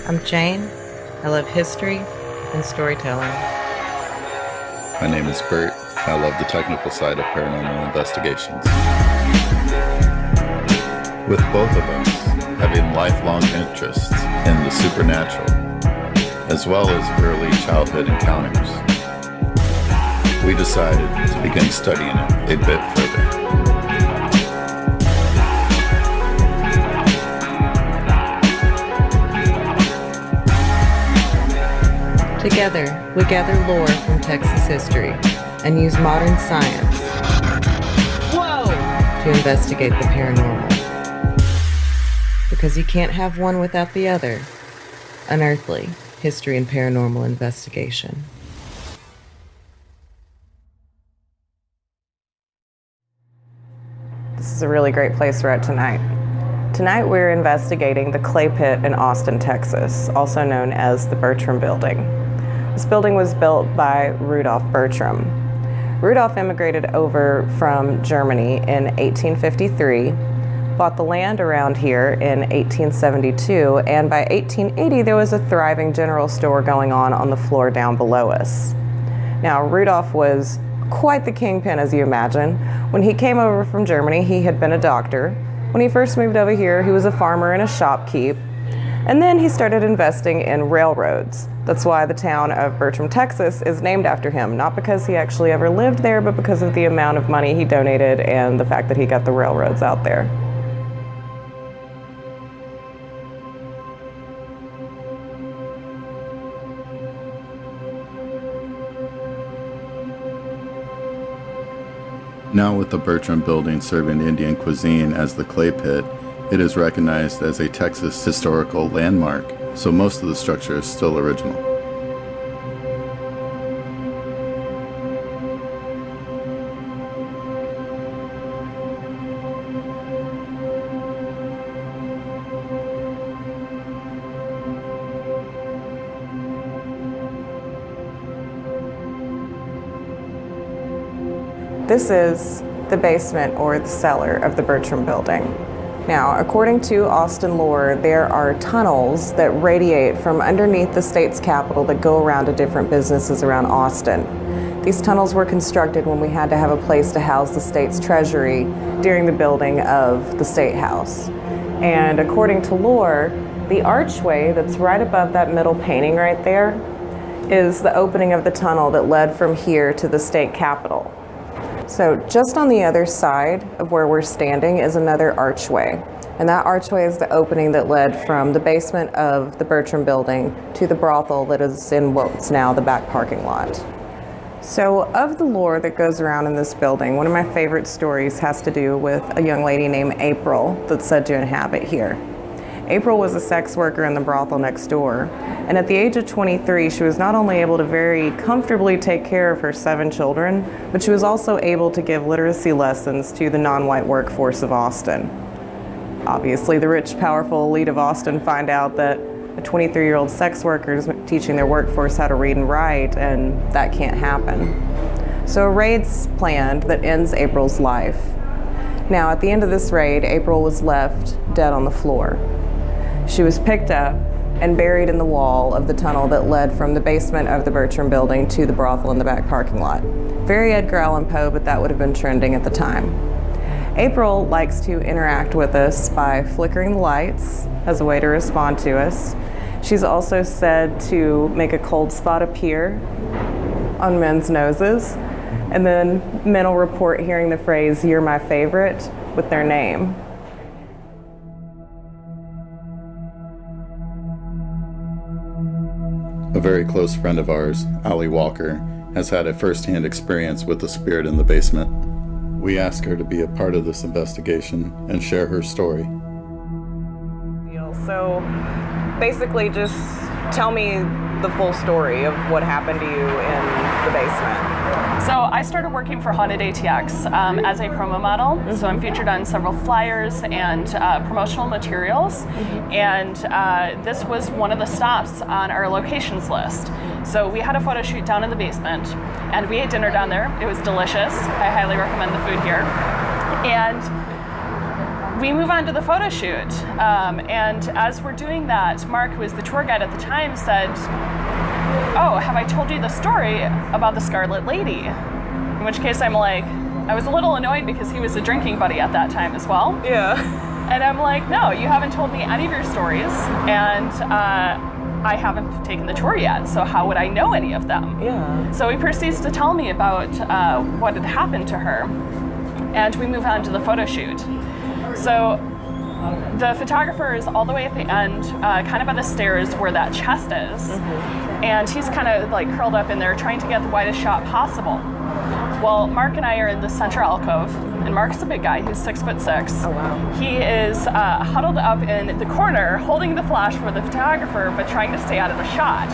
I'm Jane. I love history and storytelling. My name is Bert. I love the technical side of paranormal investigations. With both of us having lifelong interests in the supernatural, as well as early childhood encounters, we decided to begin studying it a bit further. Together, we gather lore from Texas history and use modern science to investigate the paranormal. Because you can't have one without the other. Unearthly, history and paranormal investigation. This is a really great place we're at tonight. Tonight we're investigating the clay pit in Austin, Texas, also known as the Bertram Building. This building was built by Rudolf Bertram. Rudolf immigrated over from Germany in 1853, bought the land around here in 1872, and by 1880 there was a thriving general store going on the floor down below us. Now, Rudolf was quite the kingpin, as you imagine. When he came over from Germany, he had been a doctor. When he first moved over here, he was a farmer and a shopkeep. And then he started investing in railroads. That's why the town of Bertram, Texas is named after him, not because he actually ever lived there, but because of the amount of money he donated and the fact that he got the railroads out there. Now with the Bertram Building serving Indian cuisine as the clay pit, it is recognized as a Texas historical landmark, so most of the structure is still original. This is the basement or the cellar of the Bertram Building. Now, according to Austin lore, there are tunnels that radiate from underneath the state's capitol that go around to different businesses around Austin. These tunnels were constructed when we had to have a place to house the state's treasury during the building of the State House. And according to lore, the archway that's right above that middle painting right there is the opening of the tunnel that led from here to the state capitol. So just on the other side of where we're standing is another archway. And that archway is the opening that led from the basement of the Bertram Building to the brothel that is in what's now the back parking lot. So of the lore that goes around in this building, one of my favorite stories has to do with a young lady named April that's said to inhabit here. April was a sex worker in the brothel next door, and at the age of 23, she was not only able to very comfortably take care of her 7 children, but she was also able to give literacy lessons to the non-white workforce of Austin. Obviously, the rich, powerful elite of Austin find out that a 23-year-old sex worker is teaching their workforce how to read and write, and that can't happen. So a raid's planned that ends April's life. Now, at the end of this raid, April was left dead on the floor. She was picked up and buried in the wall of the tunnel that led from the basement of the Bertram Building to the brothel in the back parking lot. Very Edgar Allan Poe, but that would have been trending at the time. April likes to interact with us by flickering the lights as a way to respond to us. She's also said to make a cold spot appear on men's noses, and then men will report hearing the phrase, "You're my favorite," with their name. A very close friend of ours, Allie Walker, has had a first-hand experience with the spirit in the basement. We ask her to be a part of this investigation and share her story. So basically just tell me the full story of what happened to you in the basement. So I started working for Haunted ATX as a promo model. Mm-hmm. So I'm featured on several flyers and promotional materials. Mm-hmm. And this was one of the stops on our locations list. So we had a photo shoot down in the basement, and we ate dinner down there. It was delicious. I highly recommend the food here. And we move on to the photo shoot. And as we're doing that, Mark, who was the tour guide at the time, said, "Oh, have I told you the story about the Scarlet Lady?" In which case I'm like, I was a little annoyed because he was a drinking buddy at that time as well. Yeah. And I'm like, "No, you haven't told me any of your stories, and I haven't taken the tour yet, so how would I know any of them?" Yeah. So he proceeds to tell me about what had happened to her, and we move on to the photo shoot. So the photographer is all the way at the end, kind of by the stairs where that chest is, and he's kind of like curled up in there trying to get the widest shot possible. Well, Mark and I are in the center alcove, and Mark's a big guy, he's 6'6". Oh, wow. He is huddled up in the corner, holding the flash for the photographer, but trying to stay out of the shot.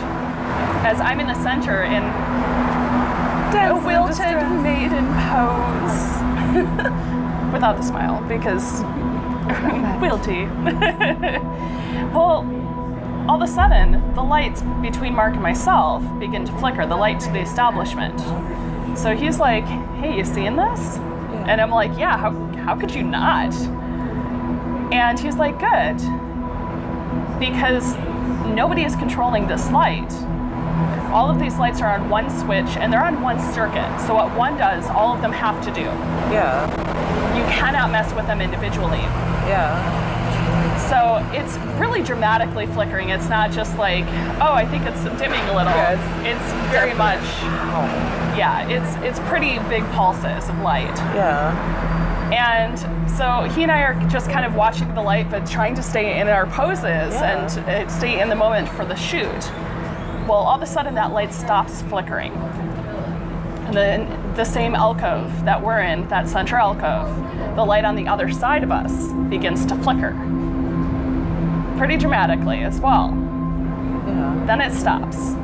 As I'm in the center in a wilted maiden pose. Without the smile, because wilty. Well, all of a sudden, the lights between Mark and myself begin to flicker, the light to the establishment. So he's like, "Hey, you seeing this?" Yeah. And I'm like, "Yeah, how could you not?" And he's like, "Good, because nobody is controlling this light. All of these lights are on one switch and they're on one circuit. So what one does, all of them have to do. Yeah. You cannot mess with them individually." Yeah. So it's really dramatically flickering. It's not just like, "Oh, I think it's dimming a little." Yeah, it's very much, yeah, it's pretty big pulses of light. Yeah. And so he and I are just kind of watching the light, but trying to stay in our poses and stay in the moment for the shoot. Well, all of a sudden that light stops flickering. And then the same alcove that we're in, that center alcove, the light on the other side of us begins to flicker. Pretty dramatically as well. Yeah. Then it stops.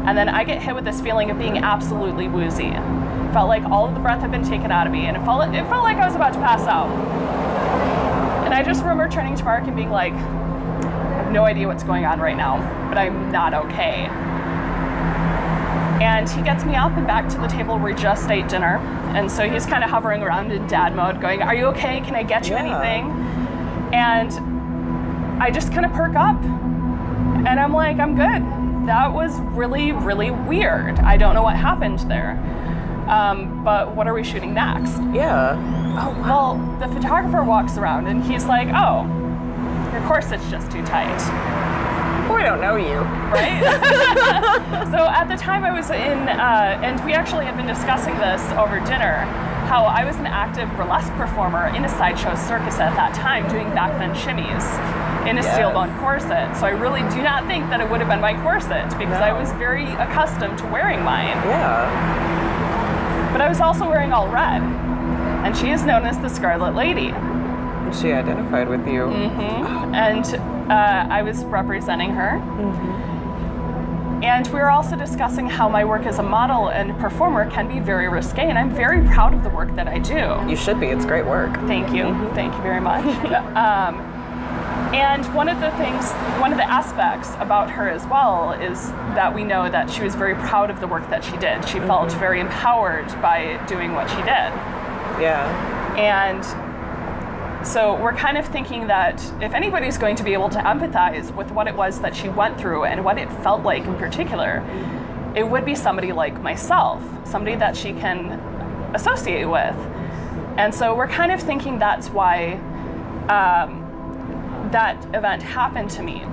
And then I get hit with this feeling of being absolutely woozy. Felt like all of the breath had been taken out of me, and it felt like I was about to pass out. And I just remember turning to Mark and being like, "I have no idea what's going on right now, but I'm not okay." And he gets me up and back to the table where we just ate dinner. And so he's kind of hovering around in dad mode going, "Are you okay? Can I get you anything?" And I just kind of perk up and I'm like, "I'm good. That was really, really weird. I don't know what happened there. But what are we shooting next?" Yeah. Oh, well, the photographer walks around and he's like, "Oh, your corset's just too tight." We don't know you. Right? So at the time I was in, and we actually had been discussing this over dinner, how I was an active burlesque performer in a sideshow circus at that time, doing backbend shimmies in a steel bone corset. So I really do not think that it would have been my corset, because I was very accustomed to wearing mine. Yeah. But I was also wearing all red, and she is known as the Scarlet Lady. She identified with you. And I was representing her. And we were also discussing how my work as a model and performer can be very risque, and I'm very proud of the work that I do. You should be. It's great work. Thank you. Thank you very much. And one of the aspects about her as well is that we know that she was very proud of the work that she did. She felt very empowered by doing what she did. Yeah. And so we're kind of thinking that if anybody's going to be able to empathize with what it was that she went through and what it felt like in particular, it would be somebody like myself, somebody that she can associate with. And so we're kind of thinking that's why that event happened to me.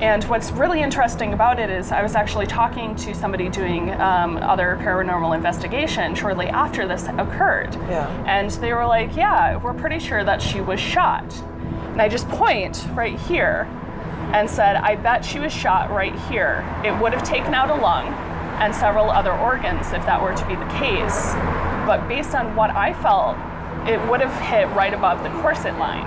And what's really interesting about it is I was actually talking to somebody doing other paranormal investigation shortly after this occurred. Yeah. And they were like, "Yeah, we're pretty sure that she was shot." And I just point right here and said, "I bet she was shot right here. It would have taken out a lung and several other organs if that were to be the case. But based on what I felt, it would have hit right above the corset line."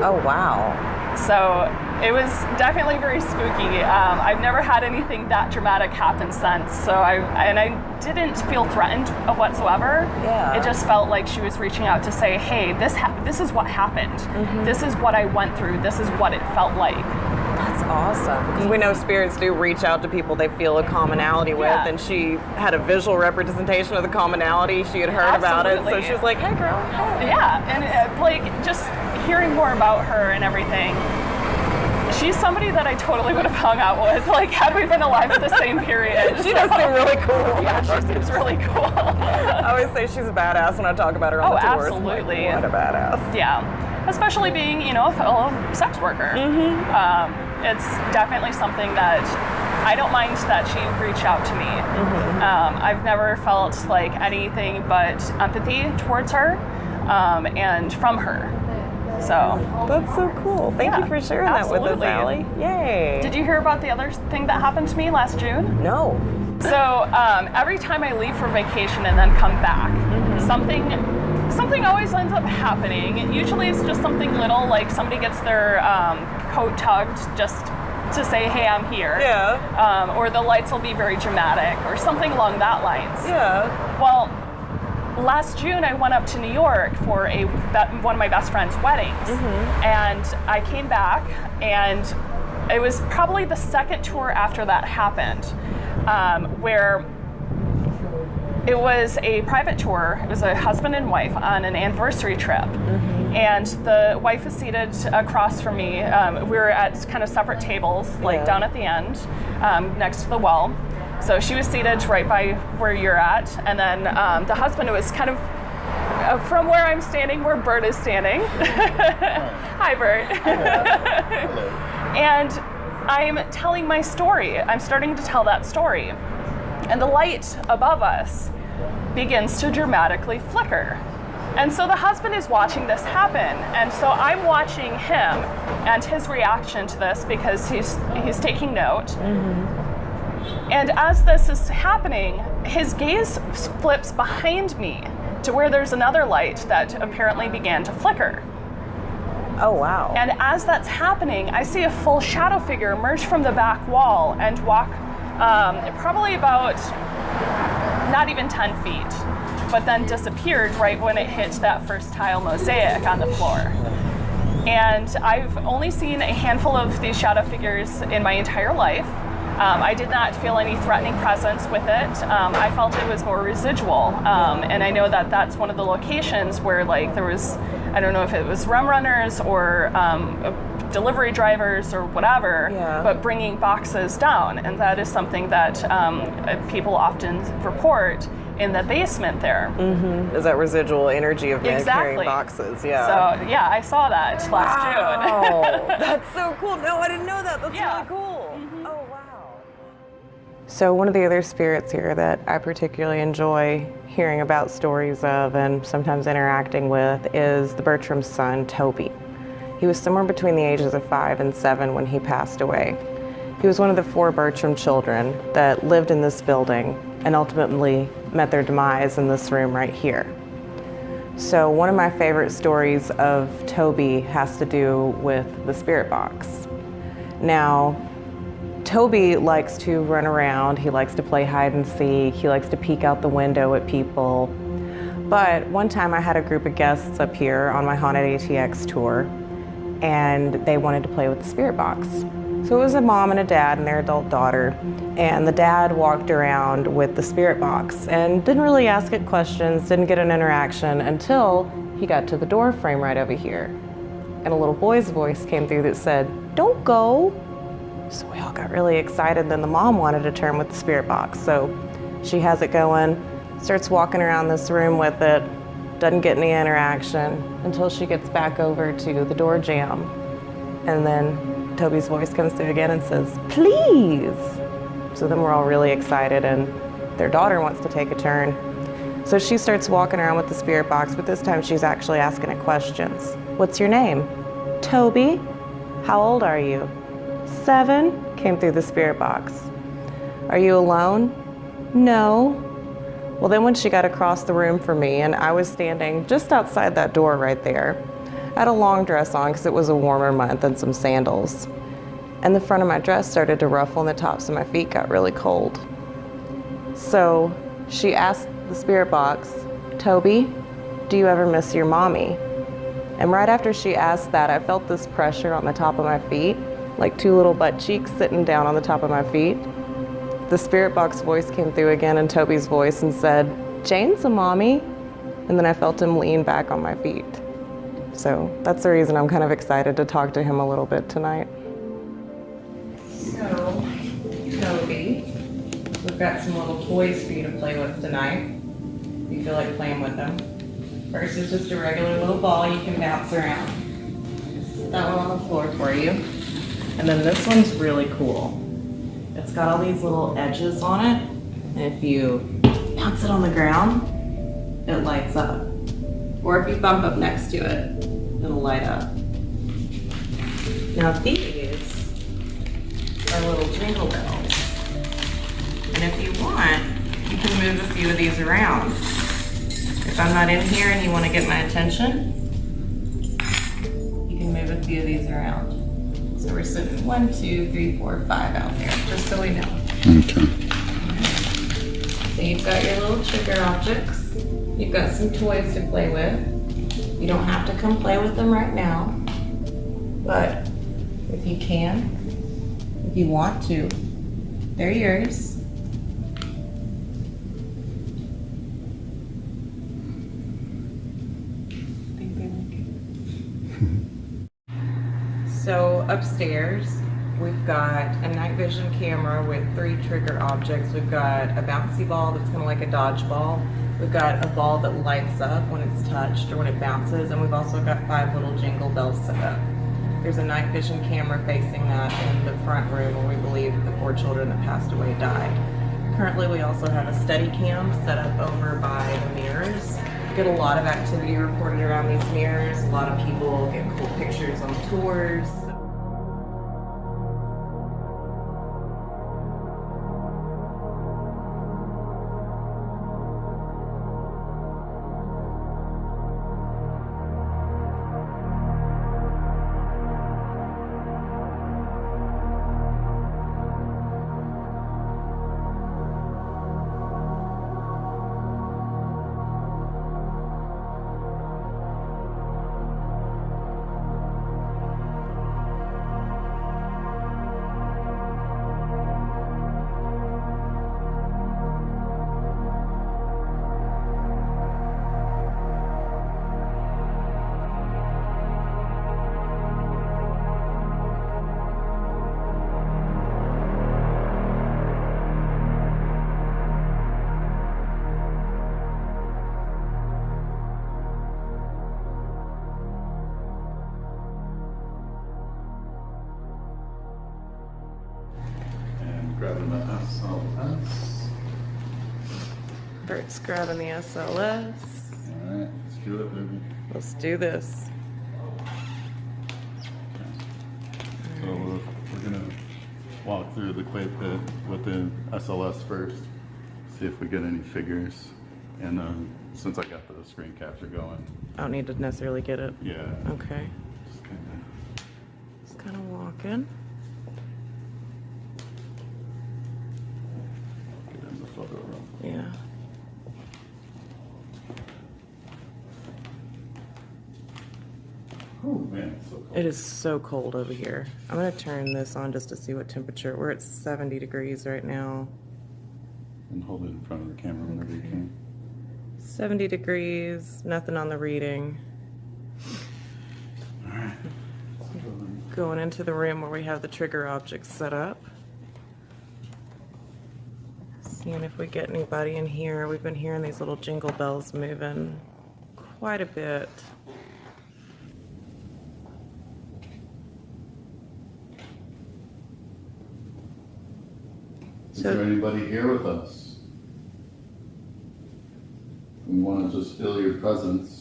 Oh, wow. So it was definitely very spooky. I've never had anything that dramatic happen since. So I didn't feel threatened whatsoever. Yeah. It just felt like she was reaching out to say, "Hey, this is what happened. This is what I went through. This is what it felt like." That's awesome. Because we know spirits do reach out to people they feel a commonality with, Yeah. and she had a visual representation of the commonality. She had heard about it, so Absolutely. she was like, hey girl, hey. Yeah, and like just hearing more about her and everything. She's somebody that I totally would have hung out with, like had we been alive at the same period. She does seem really cool. Yeah, she seems really cool. I always say she's a badass when I talk about her on the tours. Absolutely. Like, what a badass. Yeah, especially being, a fellow sex worker. It's definitely something that I don't mind that she reached out to me. I've never felt like anything but empathy towards her and from her. So That's so cool. Thank you for sharing that with us, absolutely. Allie. Yay. Did you hear about the other thing that happened to me last June? No. So every time I leave for vacation and then come back, something always ends up happening. Usually it's just something little, like somebody gets their coat tugged just to say, hey, I'm here. Yeah. Or the lights will be very dramatic or something along that lines. Yeah. Well, last June I went up to New York for one of my best friend's weddings. And I came back, and it was probably the second tour after that happened, where it was a private tour. It was a husband and wife on an anniversary trip. And the wife was seated across from me. We were at kind of separate tables, like down at the end, next to the well. So she was seated right by where you're at. And then the husband was kind of from where I'm standing, where Bert is standing. Hi, Bert. Hello. And I'm telling my story. I'm starting to tell that story. And the light above us begins to dramatically flicker. And so the husband is watching this happen. And so I'm watching him and his reaction to this because he's taking note. And as this is happening, his gaze flips behind me to where there's another light that apparently began to flicker. Oh, wow. And as that's happening, I see a full shadow figure emerge from the back wall and walk probably about not even 10 feet, but then disappeared right when it hit that first tile mosaic on the floor. And I've only seen a handful of these shadow figures in my entire life. I did not feel any threatening presence with it. I felt it was more residual. And I know that that's one of the locations where like there was, I don't know if it was rum runners or delivery drivers or whatever, but bringing boxes down. And that is something that people often report in the basement there. Is that residual energy of men carrying Exactly. boxes? Yeah. So yeah, I saw that last June. Oh, that's so cool. No, I didn't know that. That's Yeah. really cool. Oh, wow. So one of the other spirits here that I particularly enjoy hearing about stories of and sometimes interacting with is the Bertram's son, Toby. He was somewhere between the ages of 5 and 7 when he passed away. He was one of the 4 Bertram children that lived in this building and ultimately met their demise in this room right here. So one of my favorite stories of Toby has to do with the spirit box. Now, Toby likes to run around, he likes to play hide and seek, he likes to peek out the window at people. But one time I had a group of guests up here on my Haunted ATX tour, and they wanted to play with the spirit box. So it was a mom and a dad and their adult daughter, and the dad walked around with the spirit box and didn't really ask it questions, didn't get an interaction until he got to the door frame right over here. And a little boy's voice came through that said, "Don't go." So we all got really excited. Then the mom wanted to turn with the spirit box. So she has it going, starts walking around this room with it, doesn't get any interaction until she gets back over to the door jamb. And then Toby's voice comes through again and says, "Please." So then we're all really excited, and their daughter wants to take a turn. So she starts walking around with the spirit box, but this time she's actually asking it questions. "What's your name?" "Toby." "How old are you?" "7, came through the spirit box. "Are you alone?" "No." Well, then when she got across the room from me, and I was standing just outside that door right there, I had a long dress on because it was a warmer month and some sandals. And the front of my dress started to ruffle and the tops of my feet got really cold. So she asked the spirit box, "Toby, do you ever miss your mommy?" And right after she asked that, I felt this pressure on the top of my feet, like two little butt cheeks sitting down on the top of my feet. The spirit box voice came through again in Toby's voice and said, "Jane's a mommy." And then I felt him lean back on my feet. So that's the reason I'm kind of excited to talk to him a little bit tonight. So, Toby, we've got some little toys for you to play with tonight. You feel like playing with them. First is just a regular little ball you can bounce around. Set that one on the floor for you. And then this one's really cool. It's got all these little edges on it, and if you bounce it on the ground, it lights up. Or if you bump up next to it, it'll light up. Now these are little jingle bells. And if you want, you can move a few of these around. If I'm not in here and you want to get my attention, you can move a few of these around. So we're sitting 1, 2, 3, 4, 5 out there, just so we know. Okay. So you've got your little trigger objects. You've got some toys to play with. You don't have to come play with them right now, but if you can, if you want to, they're yours. So upstairs, we've got a night vision camera with 3 trigger objects. We've got a bouncy ball that's kind of like a dodgeball. We've got a ball that lights up when it's touched or when it bounces, and we've also got 5 little jingle bells set up. There's a night vision camera facing that in the front room where we believe the 4 children that passed away died. Currently, we also have a steady cam set up over by the mirrors. We get a lot of activity reported around these mirrors. A lot of people get cool pictures on tours. Grabbing the SLS. Bert's grabbing the SLS. Alright, let's do it, baby. Let's do this. So we're gonna walk through the clay pit with the SLS first, see if we get any figures. And since I got the screen capture going, I don't need to necessarily get it. yeah. Okay. Just Just kind of walking. get in the photo room. Yeah. Oh man, it's so cold. It is so cold over here. I'm gonna turn this on just to see what temperature. We're at 70 degrees right now. And hold it in front of the camera whenever you can. 70 degrees, nothing on the reading. Alright. Going into the room where we have the trigger objects set up. Seeing if we get anybody in here. We've been hearing these little jingle bells moving quite a bit. Is there anybody here with us? We want to just feel your presence.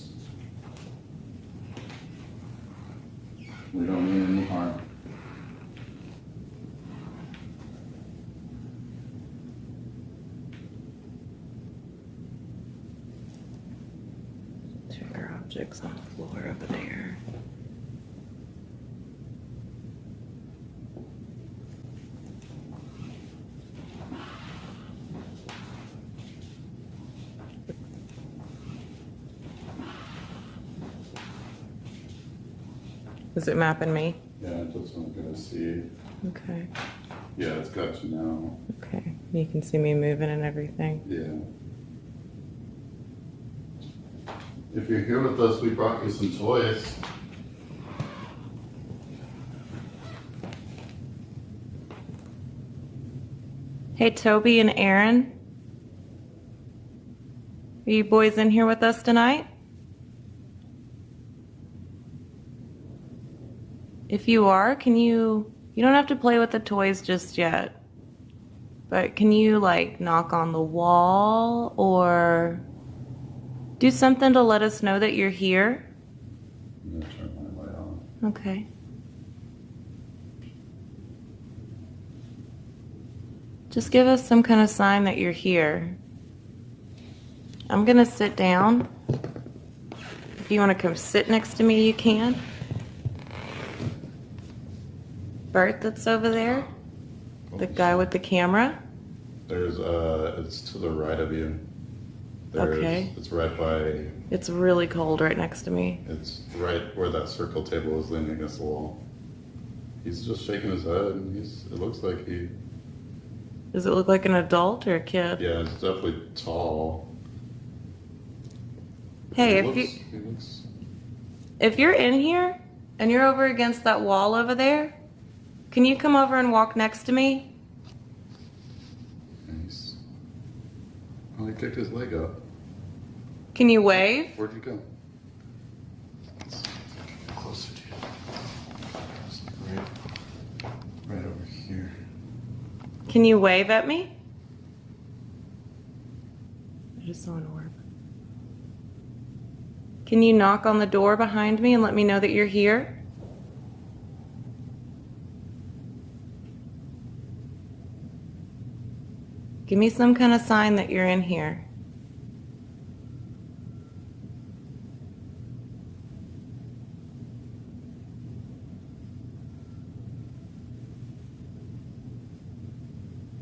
We don't mean any harm. Trigger objects on the floor over there. Is it mapping me? Yeah, I just want to go see. Okay. Yeah, it's got you now. Okay. You can see me moving and everything. Yeah. If you're here with us, we brought you some toys. Hey, Toby and Aaron. Are you boys in here with us tonight? If you are, you don't have to play with the toys just yet, but can you like knock on the wall or do something to let us know that you're here? I'm gonna turn my light on. Okay. Just give us some kind of sign that you're here. I'm gonna sit down. If you want to come sit next to me, you can. Bert, that's over there. The guy with the camera. There's it's to the right of you. Okay. It's right by. It's really cold right next to me. It's right where that circle table is leaning against the wall. He's just shaking his head, and it looks like he. Does it look like an adult or a kid? Yeah, it's definitely tall. Hey, He if looks. if you're in here and you're over against that wall over there, can you come over and walk next to me? Nice. Oh, he kicked his leg up. Can you wave? Where'd you go? Let's get closer to you. It's right over here. Can you wave at me? I just saw an orb. Can you knock on the door behind me and let me know that you're here? Give me some kind of sign that you're in here.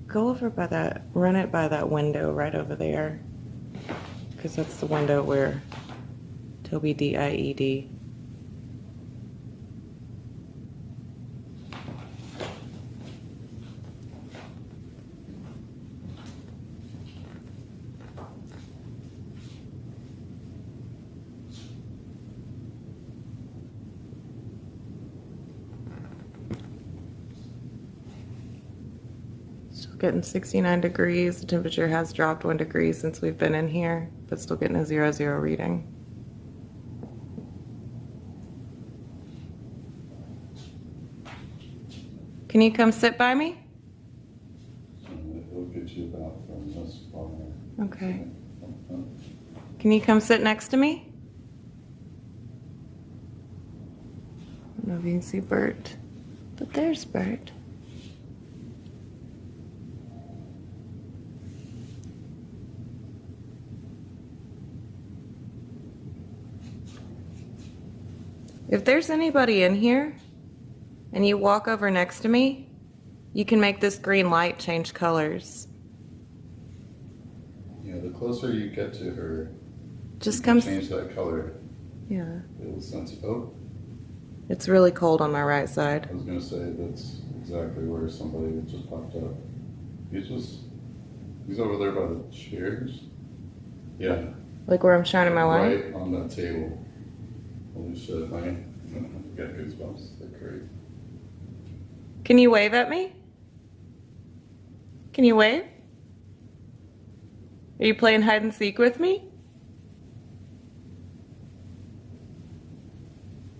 Go over by that, run it by that window right over there. Because that's the window where Toby DIED. Still getting 69 degrees. The temperature has dropped 1 degree since we've been in here, but still getting a 0-0 reading. Can you come sit by me? It'll get you about from this far. Okay. Can you come sit next to me? I don't know if you can see Bert, but there's Bert. If there's anybody in here and you walk over next to me, you can make this green light change colors. Yeah, the closer you get to her, Just you come. can change that color. Yeah. It'll sense. Oh, It's really cold on my right side. I was gonna say that's exactly where somebody just popped up. He's over there by the chairs. Yeah. Like where I'm shining my light? Right on that table. Holy shit, I got goosebumps. They're crazy. Can you wave at me? Can you wave? Are you playing hide and seek with me?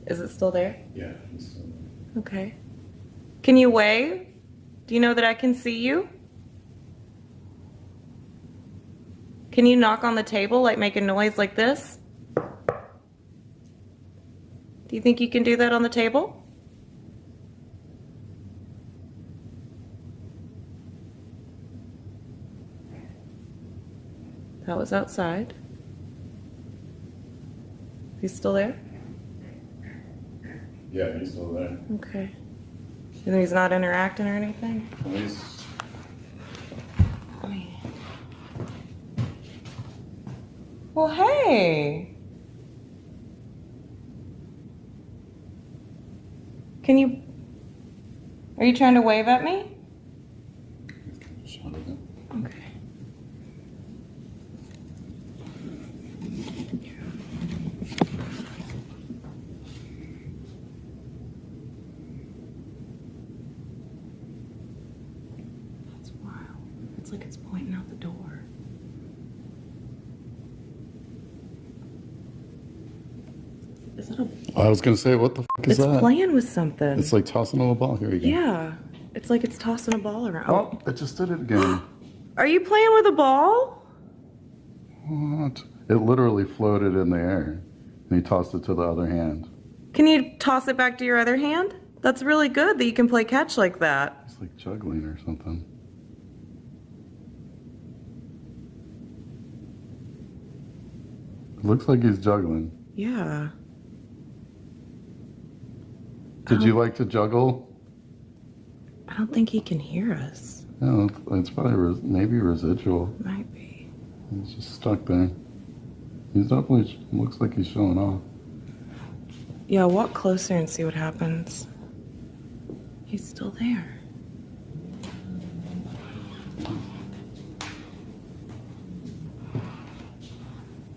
Is it still there? Yeah, he's still there. Okay. Can you wave? Do you know that I can see you? Can you knock on the table, like make a noise like this? Do you think you can do that on the table? That was outside. He's still there? Yeah, he's still there. Okay. And he's not interacting or anything? Well, he's Well, hey. Are you trying to wave at me? Shut it up. Okay. That's wild. It's like it's pointing out the door. Is that a... I was gonna say, what the fuck is It's that? playing with something. It's like tossing a ball. Here we go. Yeah. It's like it's tossing a ball around. Oh, it just did it again. Are you playing with a ball? What? It literally floated in the air, and he tossed it to the other hand. Can you toss it back to your other hand? That's really good that you can play catch like that. It's like juggling or something. It looks like he's juggling. Yeah. Did you like to juggle? I don't think he can hear us. No, it's probably maybe residual. Might be. He's just stuck there. He's definitely looks like he's showing off. Yeah, walk closer and see what happens. He's still there.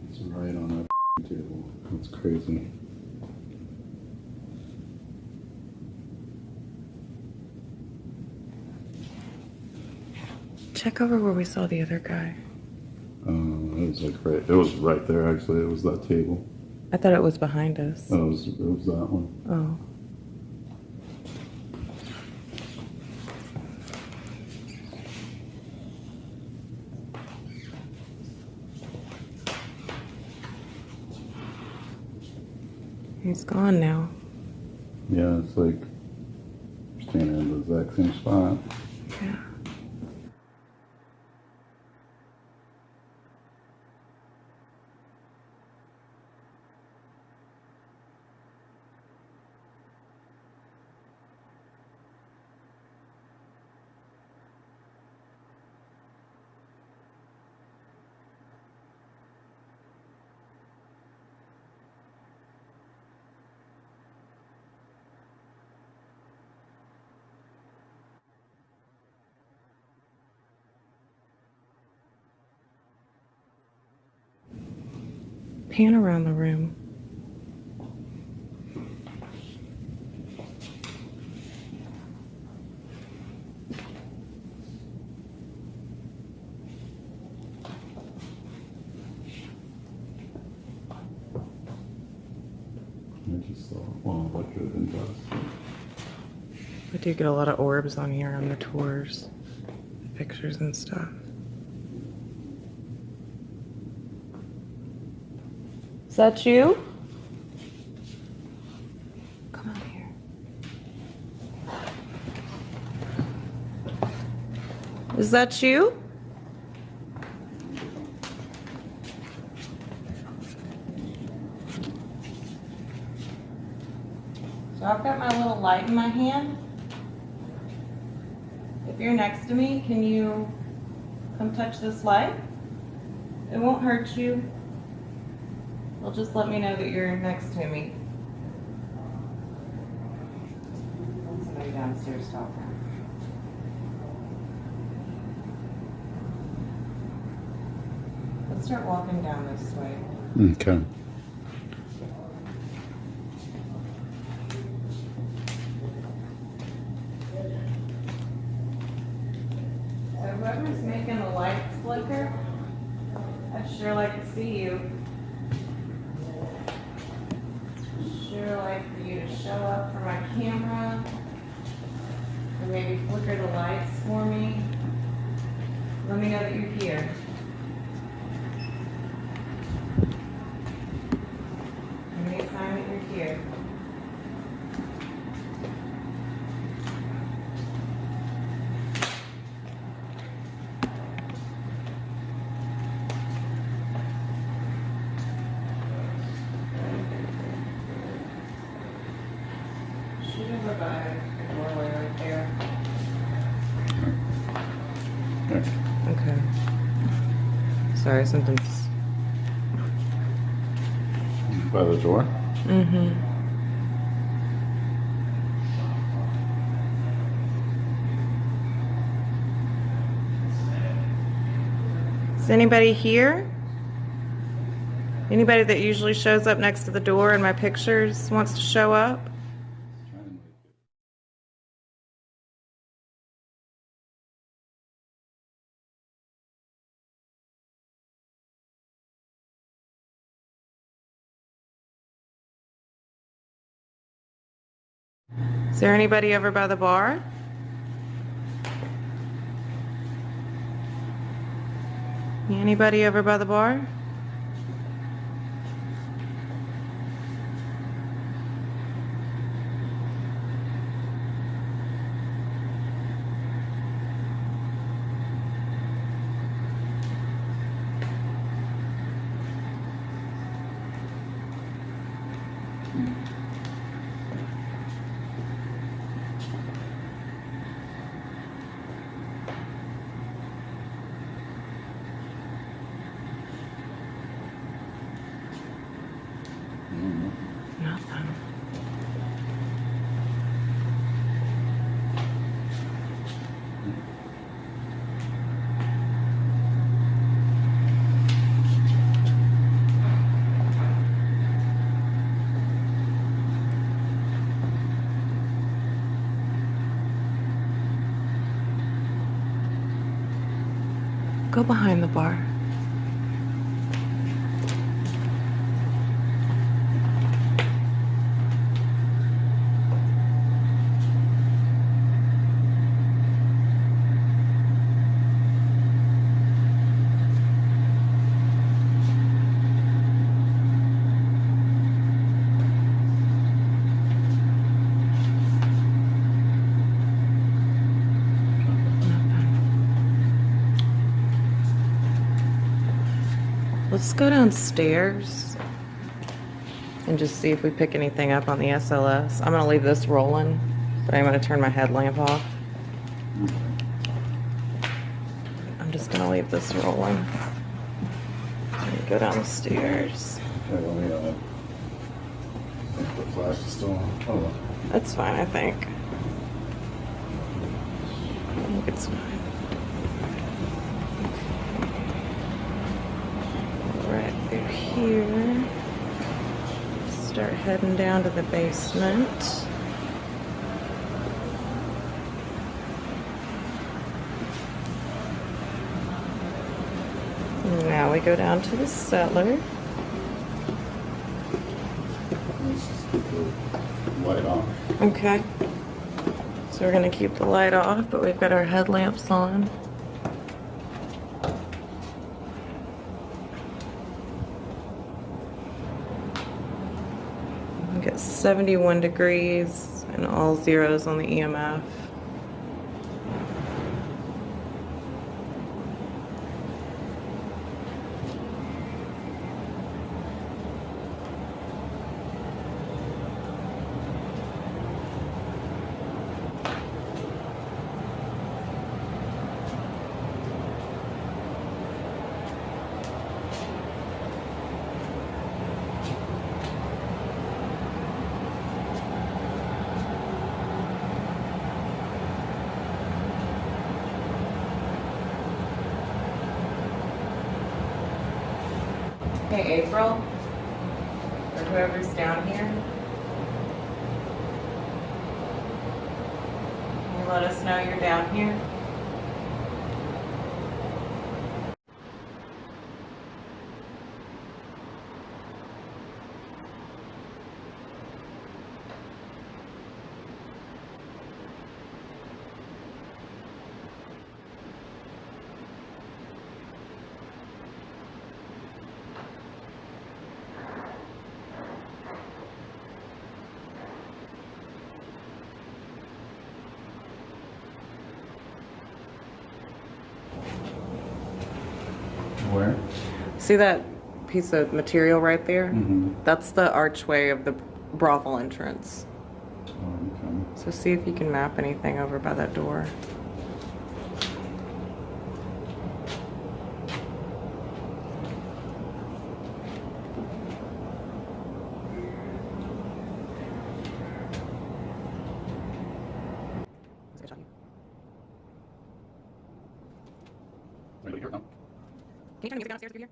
It's right on that table. That's crazy. Check over where we saw the other guy. It was like right. It was right there. Actually, it was that table. I thought it was behind us. Oh, it was that one. Oh. He's gone now. Yeah, it's like standing in the exact same spot. Yeah. Pan around the room. I just saw what could have been dust. We do get a lot of orbs on here on the tours, pictures and stuff. Is that you? Come out here. Is that you? So I've got my little light in my hand. If you're next to me, can you come touch this light? It won't hurt you. It'll just let me know that you're next to me. Somebody downstairs talking. Let's start walking down this way. Okay. So whoever's making the lights flicker, I'd sure like to see you. Sure like for you to show up for my camera, or maybe flicker the lights for me. Let me know that you're here. Give me a sign that you're here. Should have a doorway right there. Okay. Sorry, something's... By the door? Mm-hmm. Is anybody here? Anybody that usually shows up next to the door in my pictures wants to show up? Is there anybody over by the bar? Anybody over by the bar? Nothing. Go behind the bar. Let's go downstairs and just see if we pick anything up on the SLS. I'm gonna leave this rolling, but I'm gonna turn my headlamp off. I'm just gonna leave this rolling. And go downstairs. Okay, let me, the flash is still on. Oh, well. That's fine, I think. I think it's fine. Right through here. Start heading down to the basement. And now we go down to the cellar. Let's just keep the light on. Okay. So we're gonna keep the light off, but we've got our headlamps on. We got 71 degrees and all zeros on the EMF. Hey, April, or whoever's down here, can you let us know you're down here? Where? See that piece of material right there? Mm-hmm. That's the archway of the brothel entrance. Oh, okay. So see if you can map anything over by that door. Anybody here? No. Can you turn the music downstairs through here?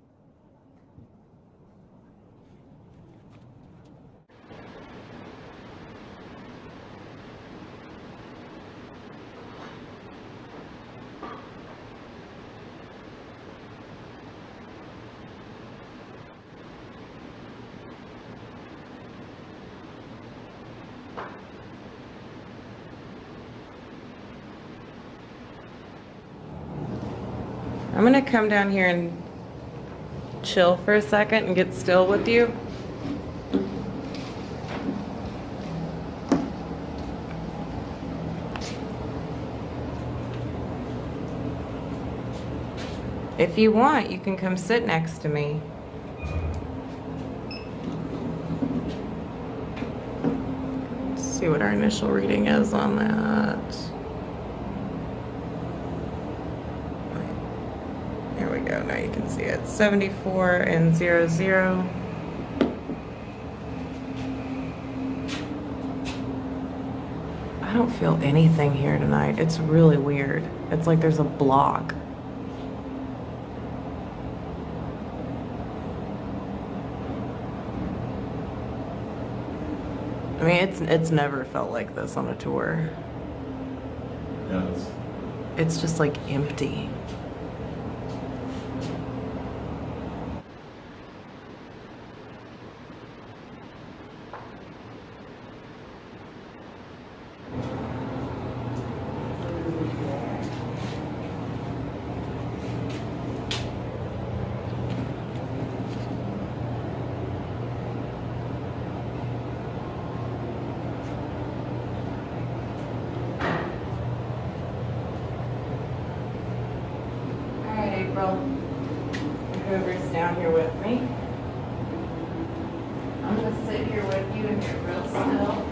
I'm gonna come down here and chill for a second and get still with you. If you want, you can come sit next to me. Let's see what our initial reading is on that. There we go, now you can see it. 74 and 00. I don't feel anything here tonight. It's really weird. It's like there's a block. I mean, it's never felt like this on a tour. Yeah, It's just like empty. Whoever's down here with me. I'm gonna sit here with you and get real still.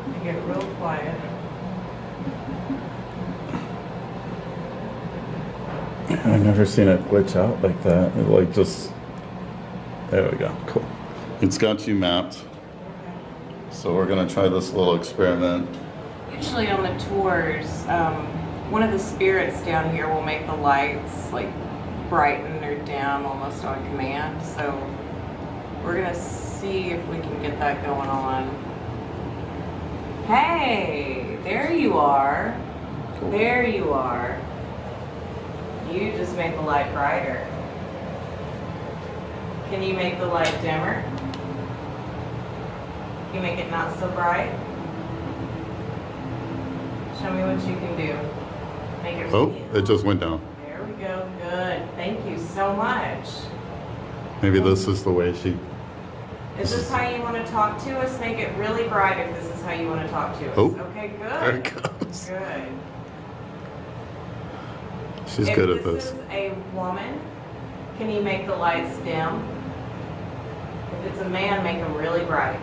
And get real quiet. I've never seen it glitch out like that. It like just, there we go, cool. It's got you mapped. So we're gonna try this little experiment. Usually on the tours, one of the spirits down here will make the lights like brighten or dim almost on command. So we're gonna see if we can get that going on. Hey, there you are. There you are. You just made the light brighter. Can you make the light dimmer? Can you make it not so bright? Show me what you can do. Make it. Oh, it just went down. There we go. Good. Thank you so much. Maybe this is the way she. Is this how you want to talk to us? Make it really bright if this is how you want to talk to us. Oh, Okay, good. there it goes. Good. She's good at this. If this is a woman, can you make the lights dim? If it's a man, make them really bright.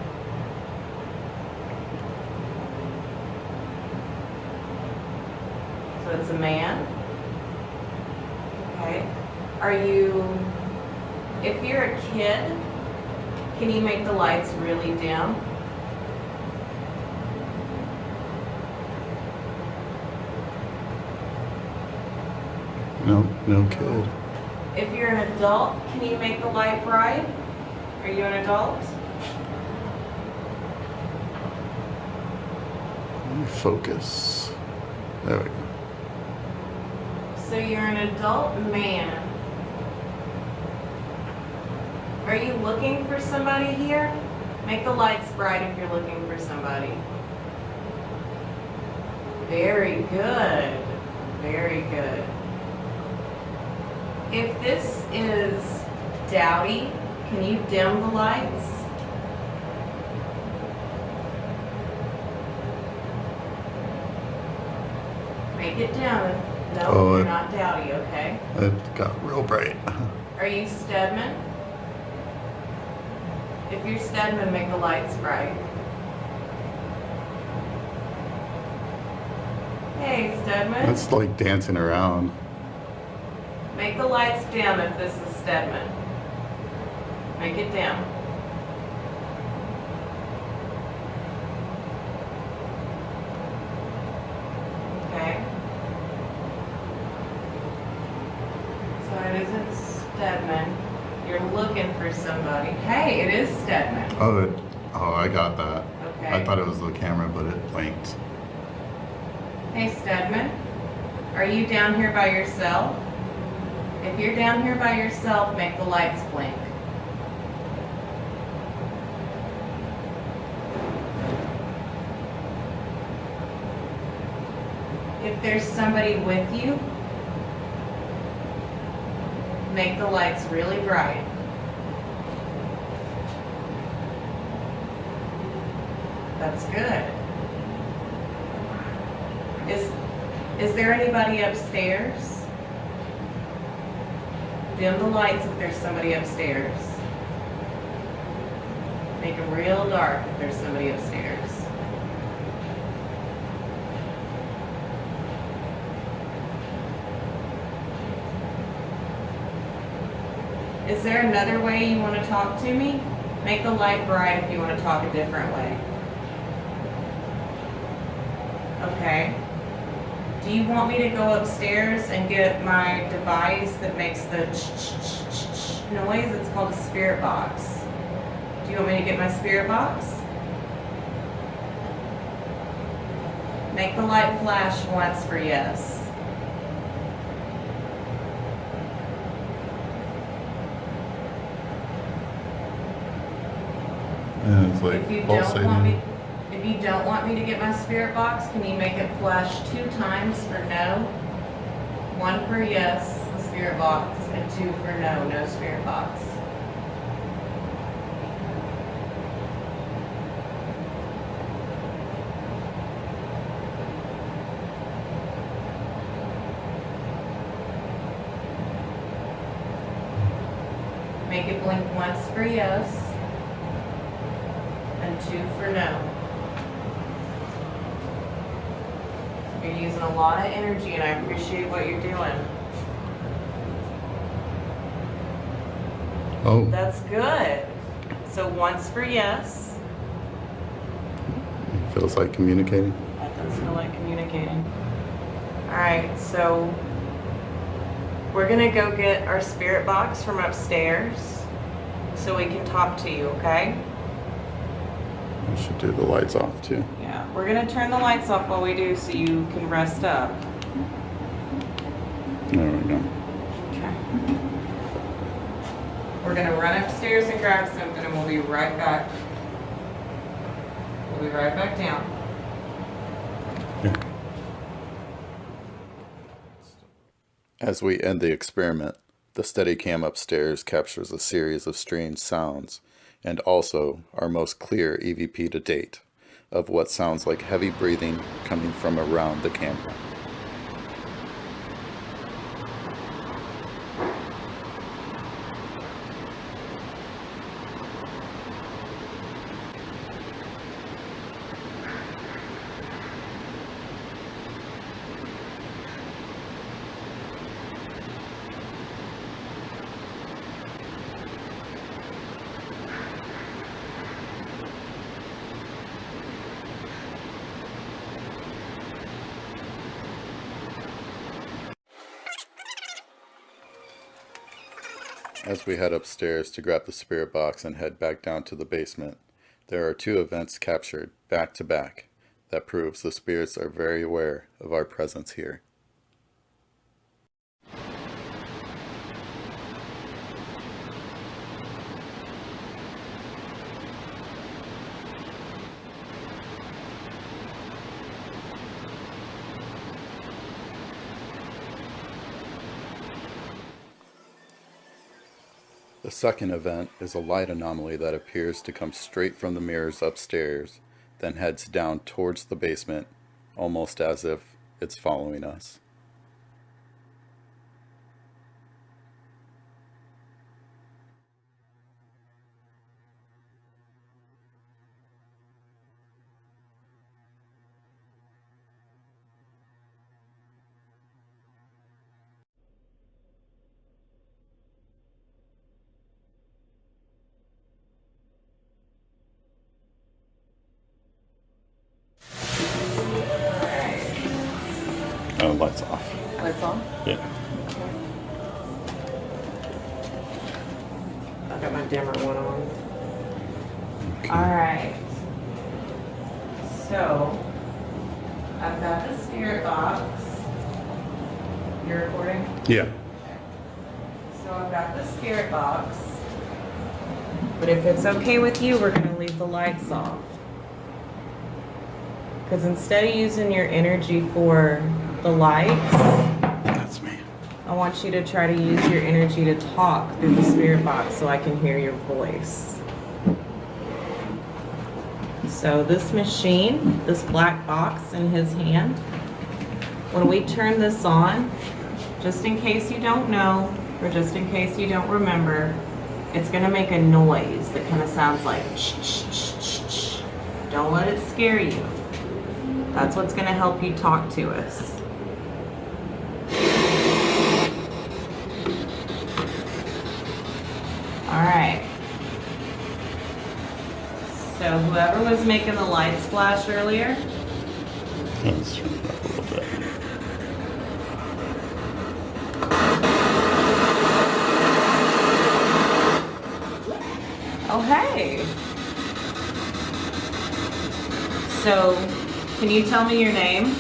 So it's a man. Okay. If you're a kid, can you make the lights really dim? No kid. If you're an adult, can you make the light bright? Are you an adult? Let me focus. There we go. So you're an adult man. Are you looking for somebody here? Make the lights bright if you're looking for somebody. Very good. Very good. If this is Dowdy, can you dim the lights? Make it dim. No, Oh, you're not Dowdy, okay? It got real bright. Are you Stedman? If you're Stedman, make the lights bright. Hey, Stedman. It's like dancing around. Make the lights dim if this is Stedman. Make it dim. for somebody. Hey, it is Stedman. Oh, I got that. Okay. I thought it was the camera, but it blinked. Hey, Stedman. Are you down here by yourself? If you're down here by yourself, make the lights blink. If there's somebody with you, make the lights really bright. That's good. Is there anybody upstairs? Dim the lights if there's somebody upstairs. Make them real dark if there's somebody upstairs. Is there another way you want to talk to me? Make the light bright if you want to talk a different way. Okay. Do you want me to go upstairs and get my device that makes the noise? It's called a spirit box. Do you want me to get my spirit box? Make the light flash once for yes. And it's like If you don't want me to get my spirit box, can you make it flash 2 times for no? 1 for yes, the spirit box, and 2 for no, no spirit box. Make it blink once for yes, and 2 for no. You're using a lot of energy and I appreciate what you're doing. Oh, That's good. So once for yes. feels like communicating. That does feel like communicating. Alright, so we're gonna go get our spirit box from upstairs so we can talk to you, okay? I should do the lights off too. Yeah, we're gonna turn the lights off while we do so you can rest up. There we go. Okay. We're gonna run upstairs and grab something and we'll be right back. We'll be right back down. As we end the experiment, the Steadicam upstairs captures a series of strange sounds and also our most clear EVP to date of what sounds like heavy breathing coming from around the camera. As we head upstairs to grab the spirit box and head back down to the basement, there are 2 events captured back to back that proves the spirits are very aware of our presence here. The second event is a light anomaly that appears to come straight from the mirrors upstairs, then heads down towards the basement, almost as if it's following us. Oh, lights off. Lights on? Yeah. Okay, my dimmer one on. Alright. So, I've got the spirit box. You're recording? Yeah. So I've got the spirit box. But if it's okay with you, we're going to leave the lights off. Because instead of using your energy for the lights, That's me. I want you to try to use your energy to talk through the spirit box so I can hear your voice. So this machine, this black box in his hand, when we turn this on, just in case you don't know, or just in case you don't remember, it's gonna make a noise that kind of sounds like shh, shh, shh, shh, shh. Don't let it scare you. That's what's gonna help you talk to us. All right. So whoever was making the light splash earlier, Let's turn it up a little bit. oh hey. So, can you tell me your name?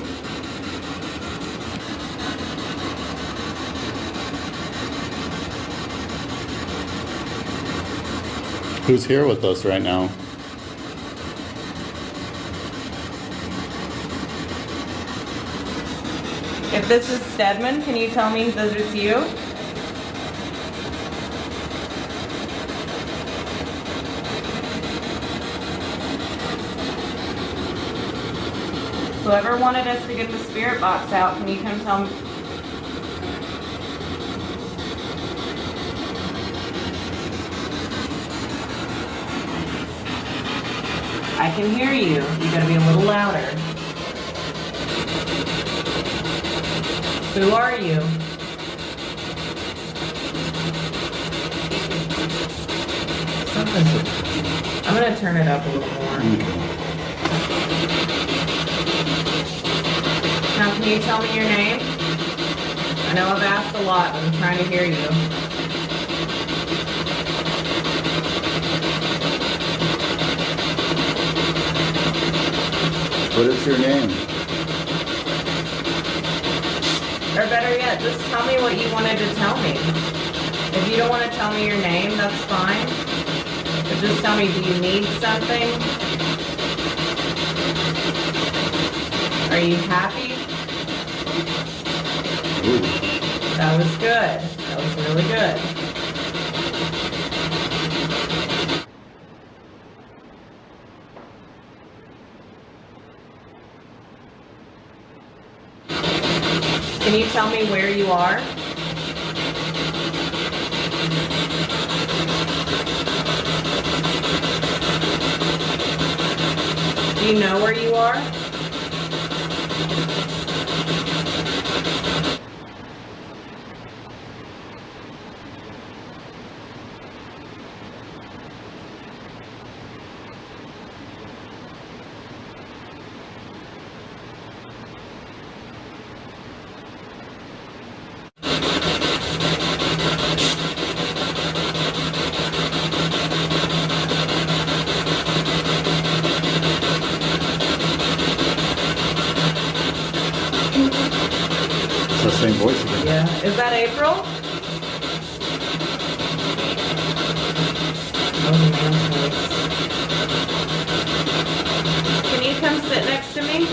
Who's here with us right now? If this is Stedman, can you tell me that it's you? Whoever wanted us to get the spirit box out, can you come tell me? I can hear you. You gotta be a little louder. Who are you? I'm gonna turn it up a little more. Now, can you tell me your name? I know I've asked a lot, but I'm trying to hear you. What is your name? Or better yet, just tell me what you wanted to tell me. If you don't want to tell me your name, that's fine. But just tell me, do you need something? Are you happy? Ooh. That was good. That was really good. Can you tell me where you are? Do you know where you are? It's the same voice again. Yeah. Is that April? Can you come sit next to me?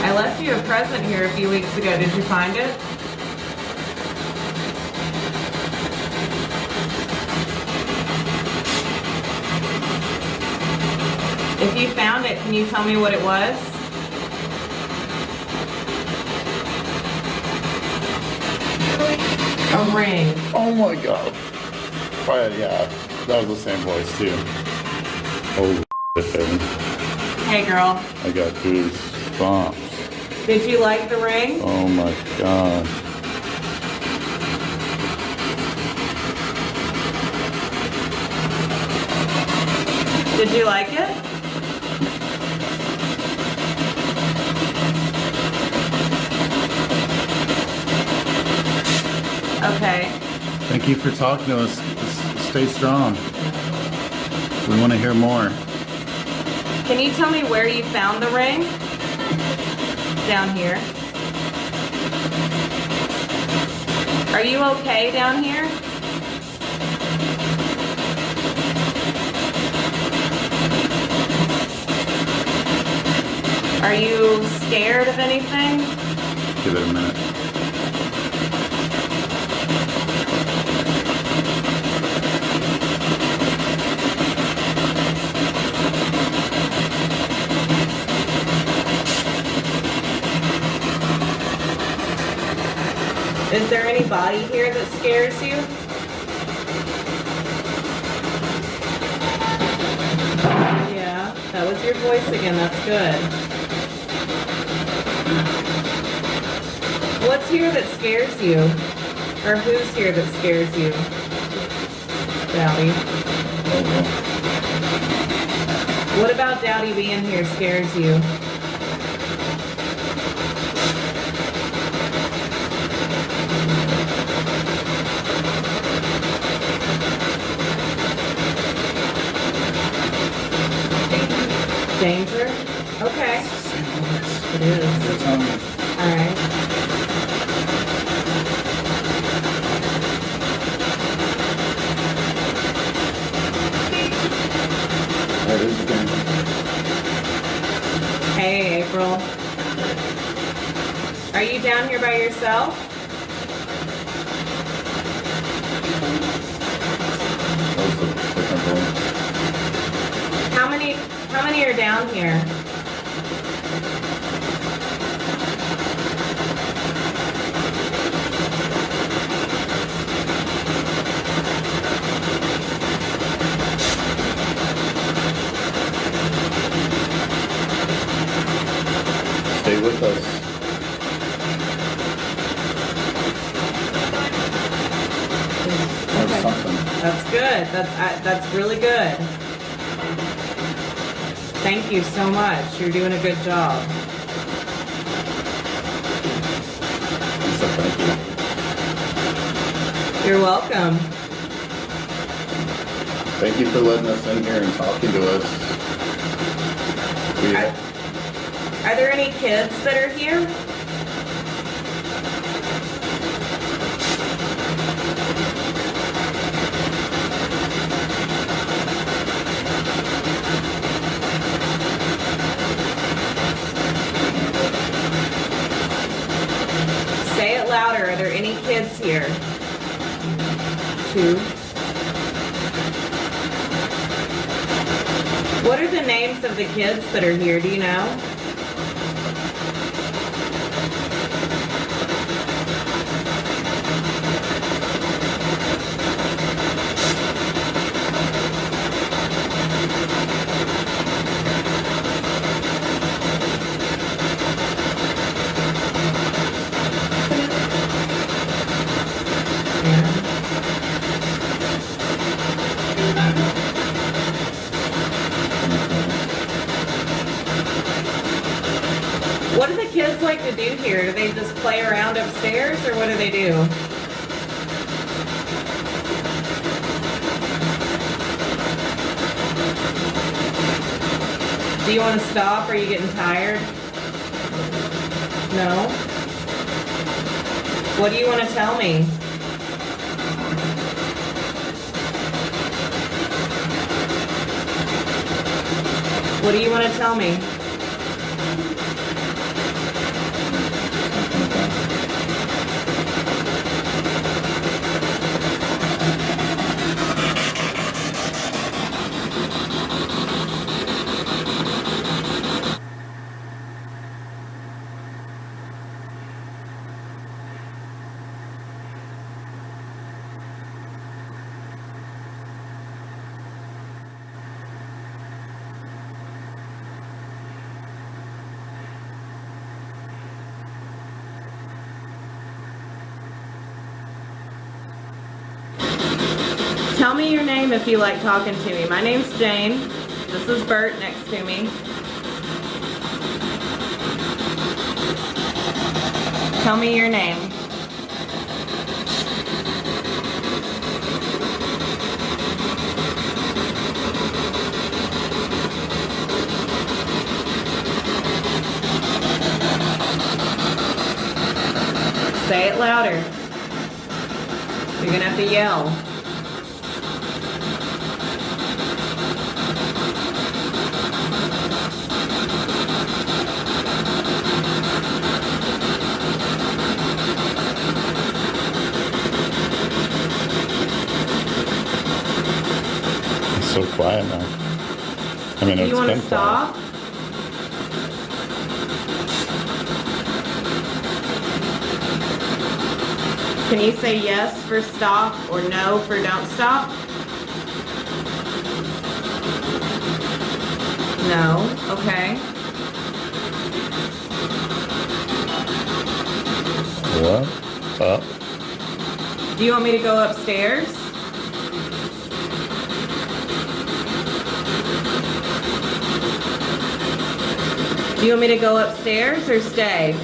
I left you a present here a few weeks ago. Did you find it? If you found it, can you tell me what it was? A ring. Oh my god. Right, yeah, that was the same voice too. Holy shit, baby. Hey girl, I got goosebumps. did you like the ring? Oh my god. Did you like it? Okay. Thank you for talking to us. Stay strong. We want to hear more. Can you tell me where you found the ring? Down here. Are you okay down here? Are you scared of anything? Give it a minute. Is there anybody here that scares you? Yeah, that was your voice again. That's good. What's here that scares you? Or who's here that scares you? Dowdy. What about Dowdy being here scares you? Danger? Okay. It is. Alright. Hey, April. Are you down here by yourself? How many are down here? Stay with us. Okay. That's good. That's really good. Thank you so much. You're doing a good job. So thank you. You're welcome. Thank you for letting us in here and talking to us. Are there any kids that are here? Say it louder. Are there any kids here? 2. What are the names of the kids that are here? Do you know? What do the kids like to do here? Do they just play around upstairs, or what do they do? Do you want to stop? Are you getting tired? No? What do you want to tell me? What do you want to tell me? Tell me your name if you like talking to me. My name's Jane. This is Bert next to me. Tell me your name. louder. You're gonna have to yell. It's so quiet now. I mean, Do you it's want been to stop? Can you say yes for stop or no for don't stop? No. Okay. What? Up? Do you want me to go upstairs? Do you want me to go upstairs or stay?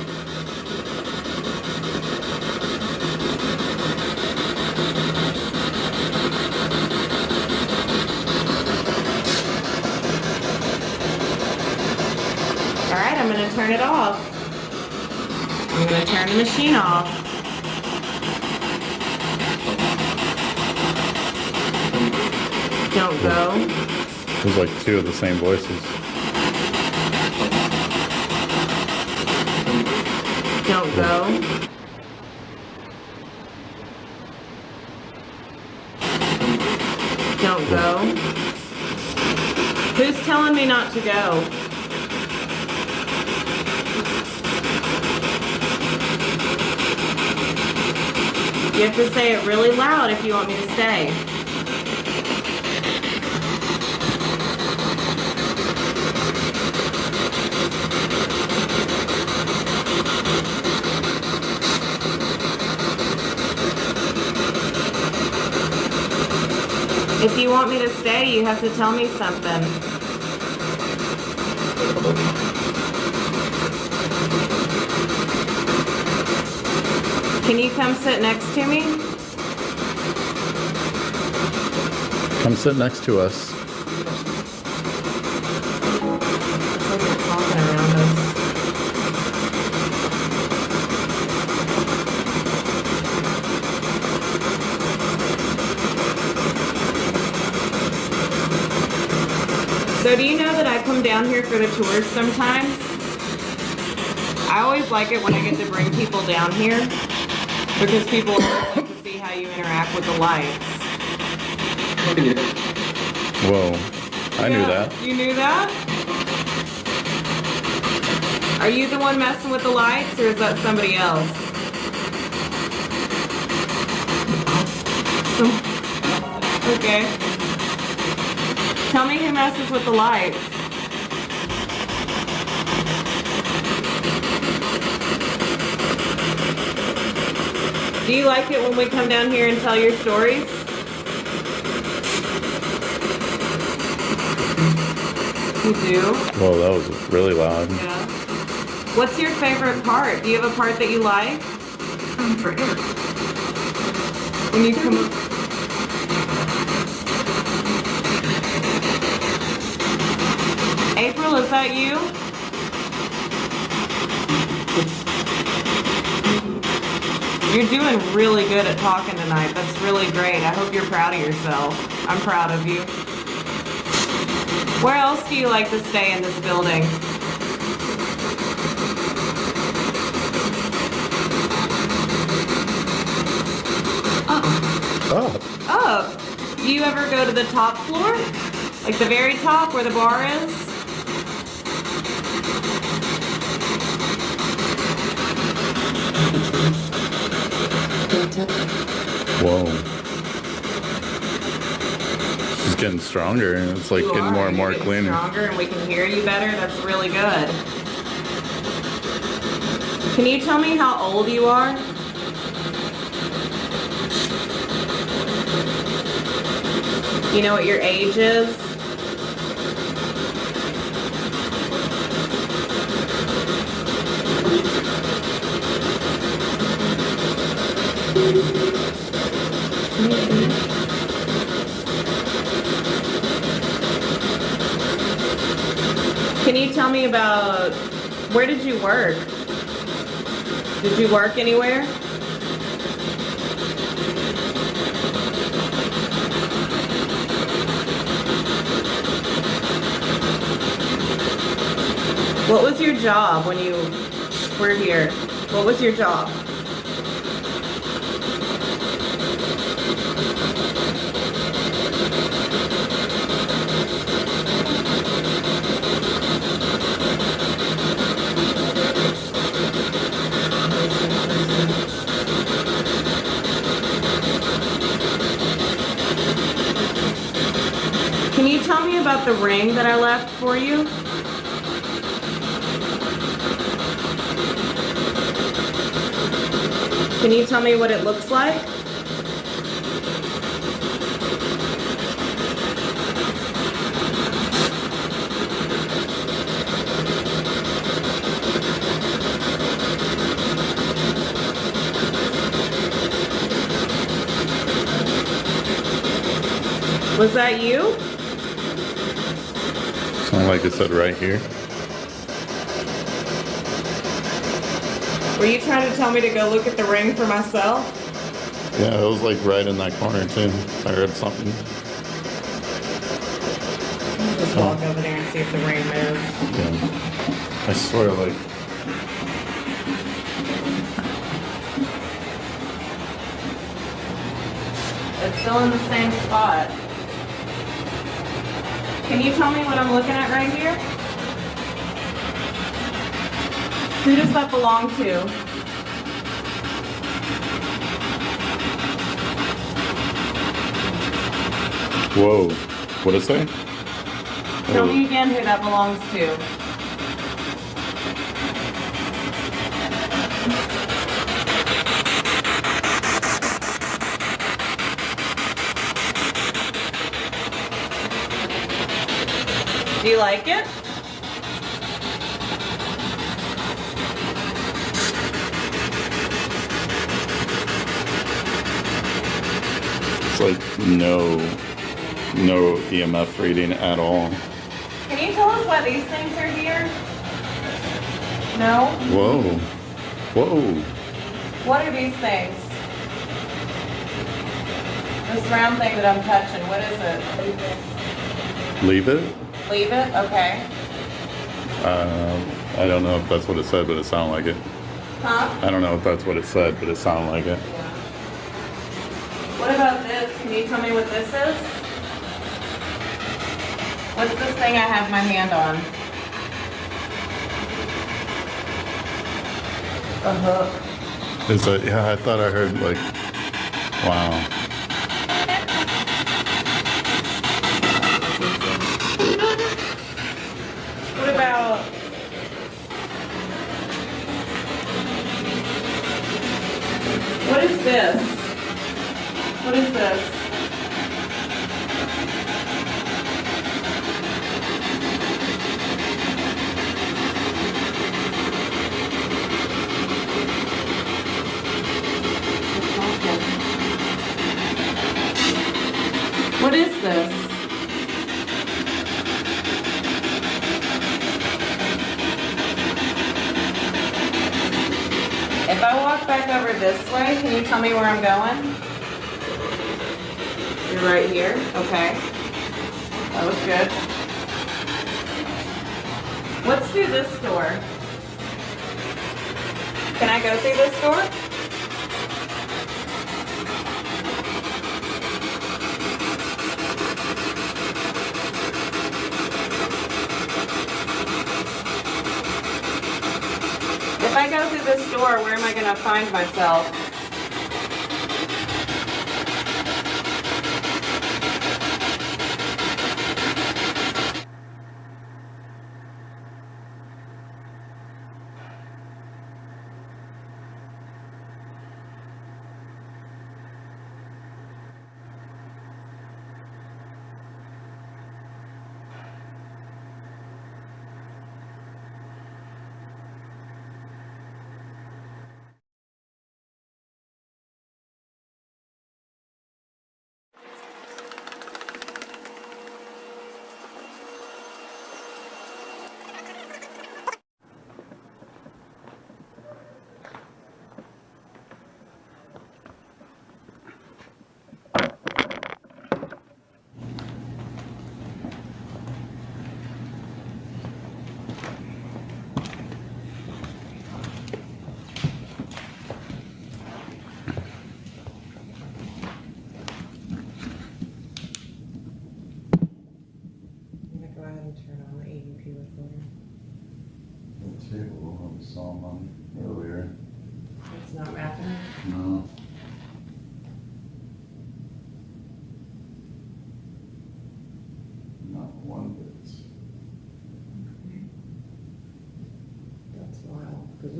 All right, I'm going to turn it off. I'm going to turn the machine off. Don't go. There's like two of the same voices. Don't go. Don't go. Who's telling me not to go? You have to say it really loud if you want me to stay. If you want me to stay, you have to tell me something. Can you come sit next to me? Come sit next to us. Like they're talking around us. So do you know that I come down here for the tours sometimes? I always like it when I get to bring people down here because people always like to see how you interact with the lights. Whoa. I knew Yeah, that. You knew that? Are you the one messing with the lights or is that somebody else? Okay. Tell me who messes with the lights. Do you like it when we come down here and tell your stories? You do? Whoa, that was really loud. Yeah. What's your favorite part? Do you have a part that you like? When you come up. April, is that you? You're doing really good at talking tonight. That's really great. I hope you're proud of yourself. I'm proud of you. Where else do you like to stay in this building? Oh. Oh, do you ever go to the top floor? Like the very top where the bar is? Whoa. She's getting stronger and it's like You getting are. more and more You're clean. getting stronger and we can hear you better. That's really good. Can you tell me how old you are? You know what your age is? Can you tell me about where did you work? Did you work anywhere? What was your job when you were here? What was your job? Can you tell me about the ring that I left for you? Can you tell me what it looks like? Was that you? Sound like it said right here. Were you trying to tell me to go look at the ring for myself? Yeah, it was like right in that corner too. I heard something. Just walk over there and see if the ring moves. Yeah. I swear, like, It's still in the same spot. Can you tell me what I'm looking at right here? Who does that belong to? whoa. What'd it say? Tell me again who that belongs to. Do you like it? It's like no EMF reading at all. Can you tell us why these things are here? No? Whoa. Whoa. What are these things? This round thing that I'm touching, what is it? Leave it? Leave it? Okay. I don't know if that's what it said, but it sounded like it. Huh? I don't know if that's what it said, but it sounded like it. Yeah. What about this? Can you tell me what this is? What's this thing I have my hand on? A hook. Is that, yeah, I thought I heard like, wow. What about... What is this? What is this? What is this? If I walk back over this way, can you tell me where I'm going? You're right here? Okay. That was good. Let's do this door. Can I go through this door? If I go through this door, where am I going to find myself?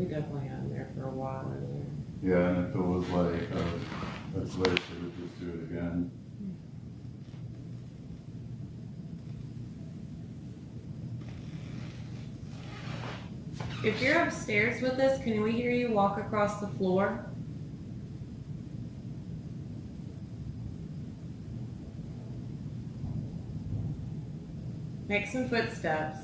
definitely had him there for a while earlier. Yeah, and if it was like a glitch, they would just do it again. If you're upstairs with us, can we hear you walk across the floor? Make some footsteps.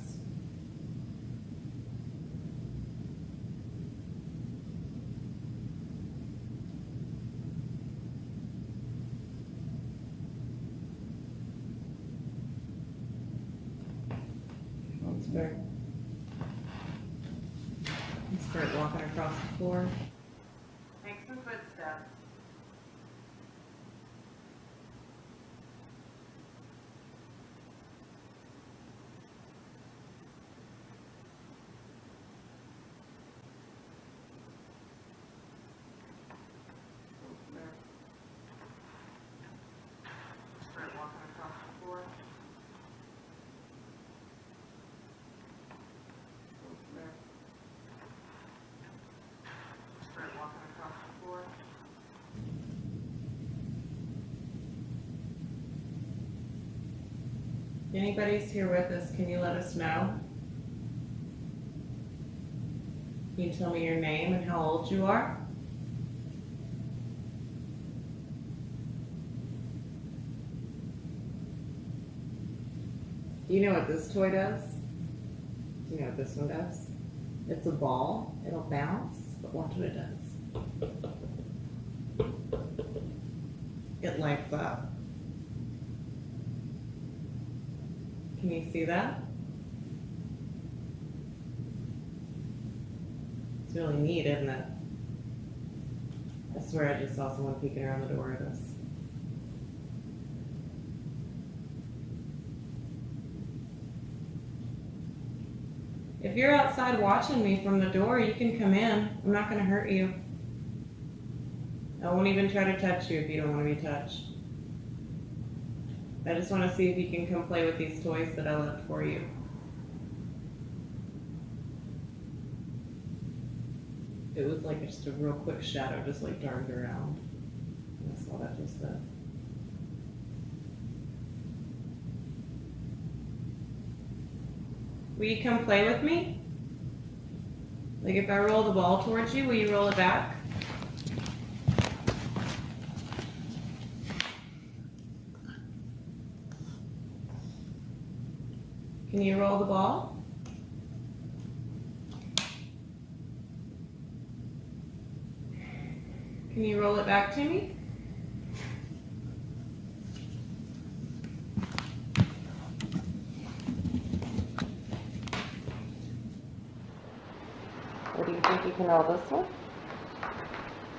That's Bert. Start walking across the floor. Make some footsteps. Start walking across the floor. Start walking across the floor. If anybody's here with us, can you let us know? Can you tell me your name and how old you are? Do you know what this toy does? Do you know what this one does? It's a ball. It'll bounce, but watch what it does. It lights up. Can you see that? It's really neat, isn't it? I swear I just saw someone peeking around the door at us. If you're outside watching me from the door, you can come in. I'm not going to hurt you. I won't even try to touch you if you don't want to be touched. I just want to see if you can come play with these toys that I left for you. It was like just a real quick shadow, just like darted around. And I saw that just then. Will you come play with me? Like if I roll the ball towards you, will you roll it back? Can you roll the ball? Can you roll it back to me? Or do you think you can roll this one?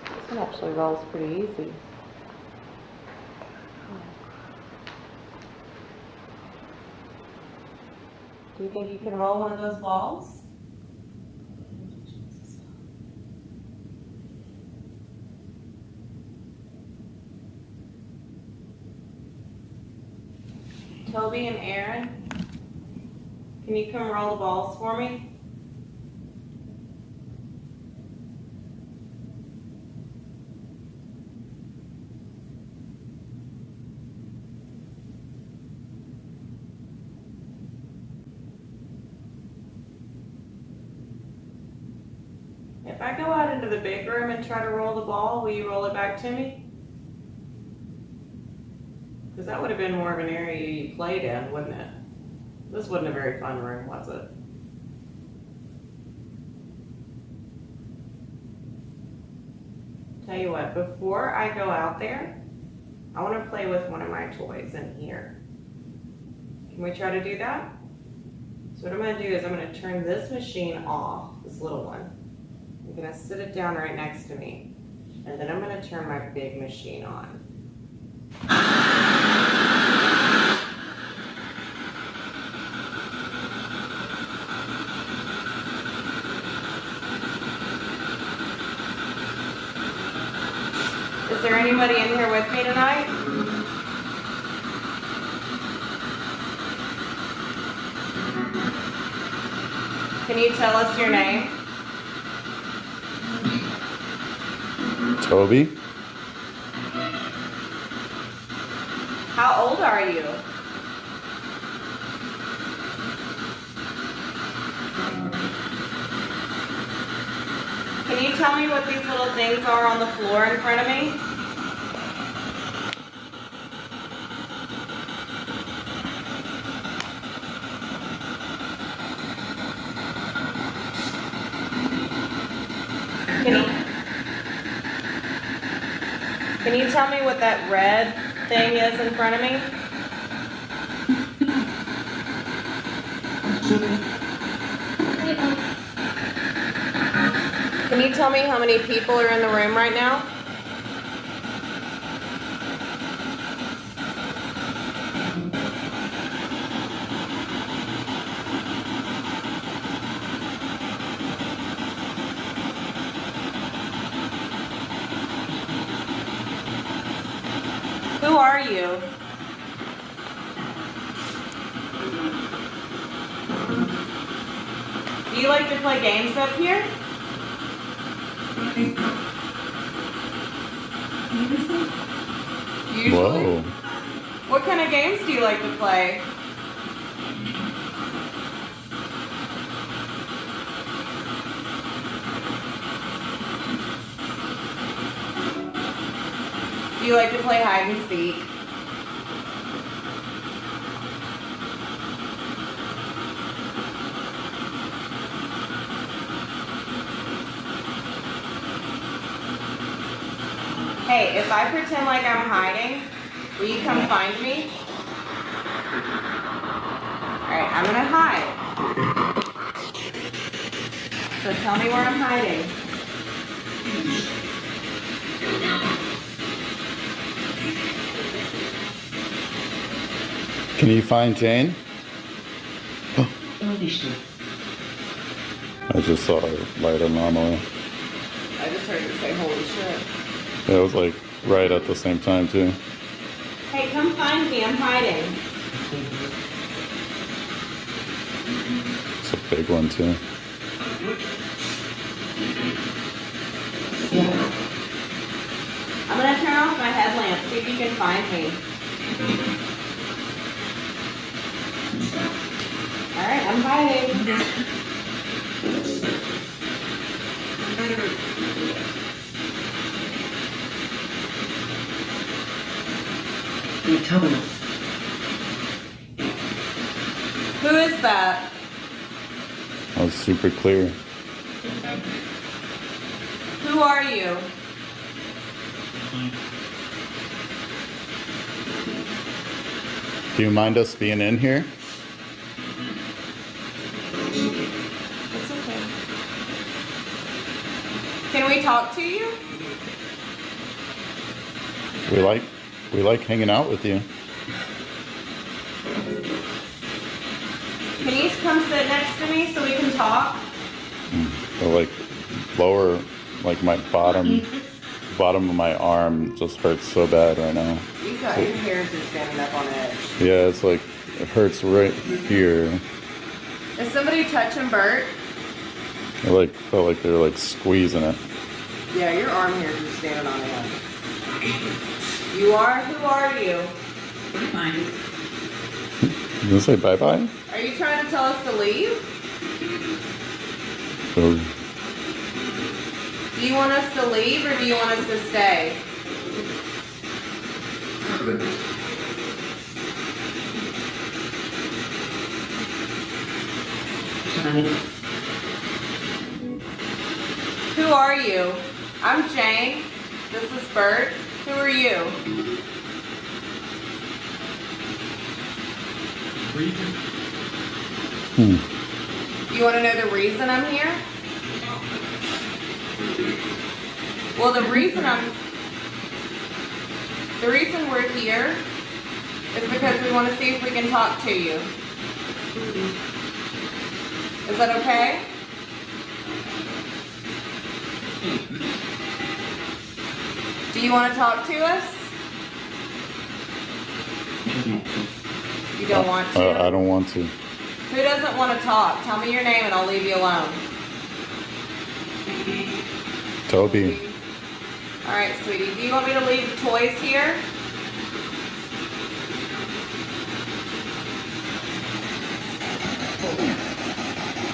This one actually rolls pretty easy. Do you think you can roll one of those balls? Toby and Aaron, can you come roll the balls for me? If I go out into the big room and try to roll the ball, will you roll it back to me? Because that would have been more of an area you played in, wouldn't it? This wasn't a very fun room, was it? Tell you what, before I go out there, I want to play with one of my toys in here. Can we try to do that? So what I'm going to do is I'm going to turn this machine off, this little one. I'm going to sit it down right next to me. And then I'm going to turn my big machine on. Is there anybody in here with me tonight? Can you tell us your name? Toby? How old are you? Can you tell me what these little things are on the floor in front of me? Can you tell me what that red thing is in front of me? Can you tell me how many people are in the room right now? Who are you? Do you like to play games up here? Usually. Whoa. What kind of games do you like to play? Do you like to play hide and seek? Hey, if I pretend like I'm hiding, will you come find me? Alright, I'm gonna hide. So tell me where I'm hiding. Can you find Jane? I just saw her light anomaly. I just heard you say holy shit. Yeah, it was like right at the same time too. Hey, come find me, I'm hiding. It's a big one too. I'm gonna turn off my headlamp, see if you can find me. Alright, I'm hiding. Who is that? That was super clear. Who are you? Do you mind us being in here? It's okay. Can we talk to you? We like hanging out with you. Can you come sit next to me so we can talk? Or like lower, like my bottom of my arm just hurts so bad right now. You got your hair just standing up on edge. Yeah, it's like it hurts right here. Is somebody touching Bert? I like felt like they were like squeezing it. Yeah, your arm hair is just standing on edge. You are? Who are you? You gonna say bye bye? Are you trying to tell us to leave? So, Do you want us to leave or do you want us to stay? Who are you? I'm Jane. This is Bert. Who are you? You want to know the reason I'm here? Well, the reason we're here is because we want to see if we can talk to you. Is that okay? Do you want to talk to us? You don't want to? I don't want to. Who doesn't want to talk? Tell me your name and I'll leave you alone. Toby. All right, sweetie. Do you want me to leave the toys here?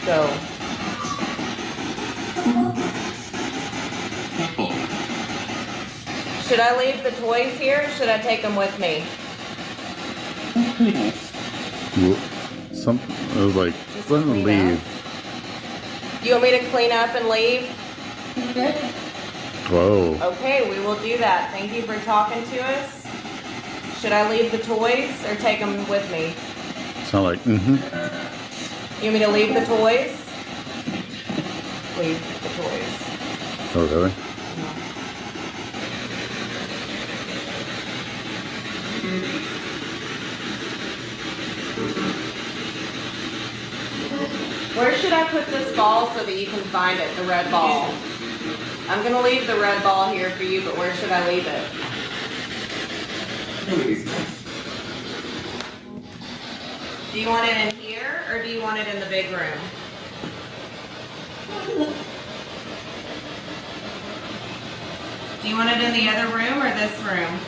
Go. Should I leave the toys here or should I take them with me? I was like, let me leave. You want me to clean up and leave? Whoa. Okay, we will do that. Thank you for talking to us. Should I leave the toys or take them with me? Sound like, mm-hmm. You want me to leave the toys? Leave the toys. Oh, really? Where should I put this ball so that you can find it, the red ball? I'm going to leave the red ball here for you, but where should I leave it? Do you want it in here or do you want it in the big room? Do you want it in the other room or this room?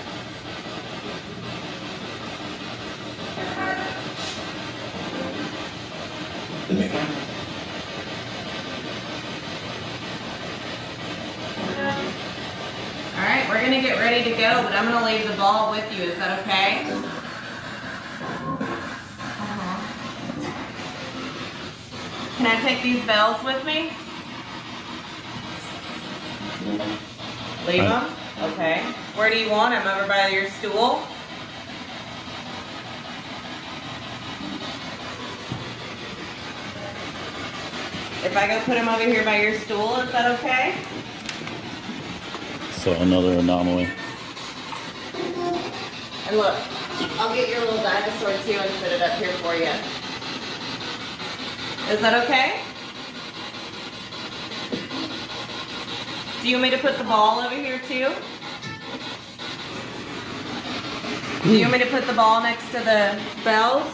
All right, we're gonna get ready to go, but I'm gonna leave the ball with you. Is that okay? Can I take these bells with me? Leave them? Okay. Where do you want them? Over by your stool? If I go put them over here by your stool, is that okay? So another anomaly. And look, I'll get your little dinosaur too and put it up here for you. Is that okay? Do you want me to put the ball over here too? Do you want me to put the ball next to the bells?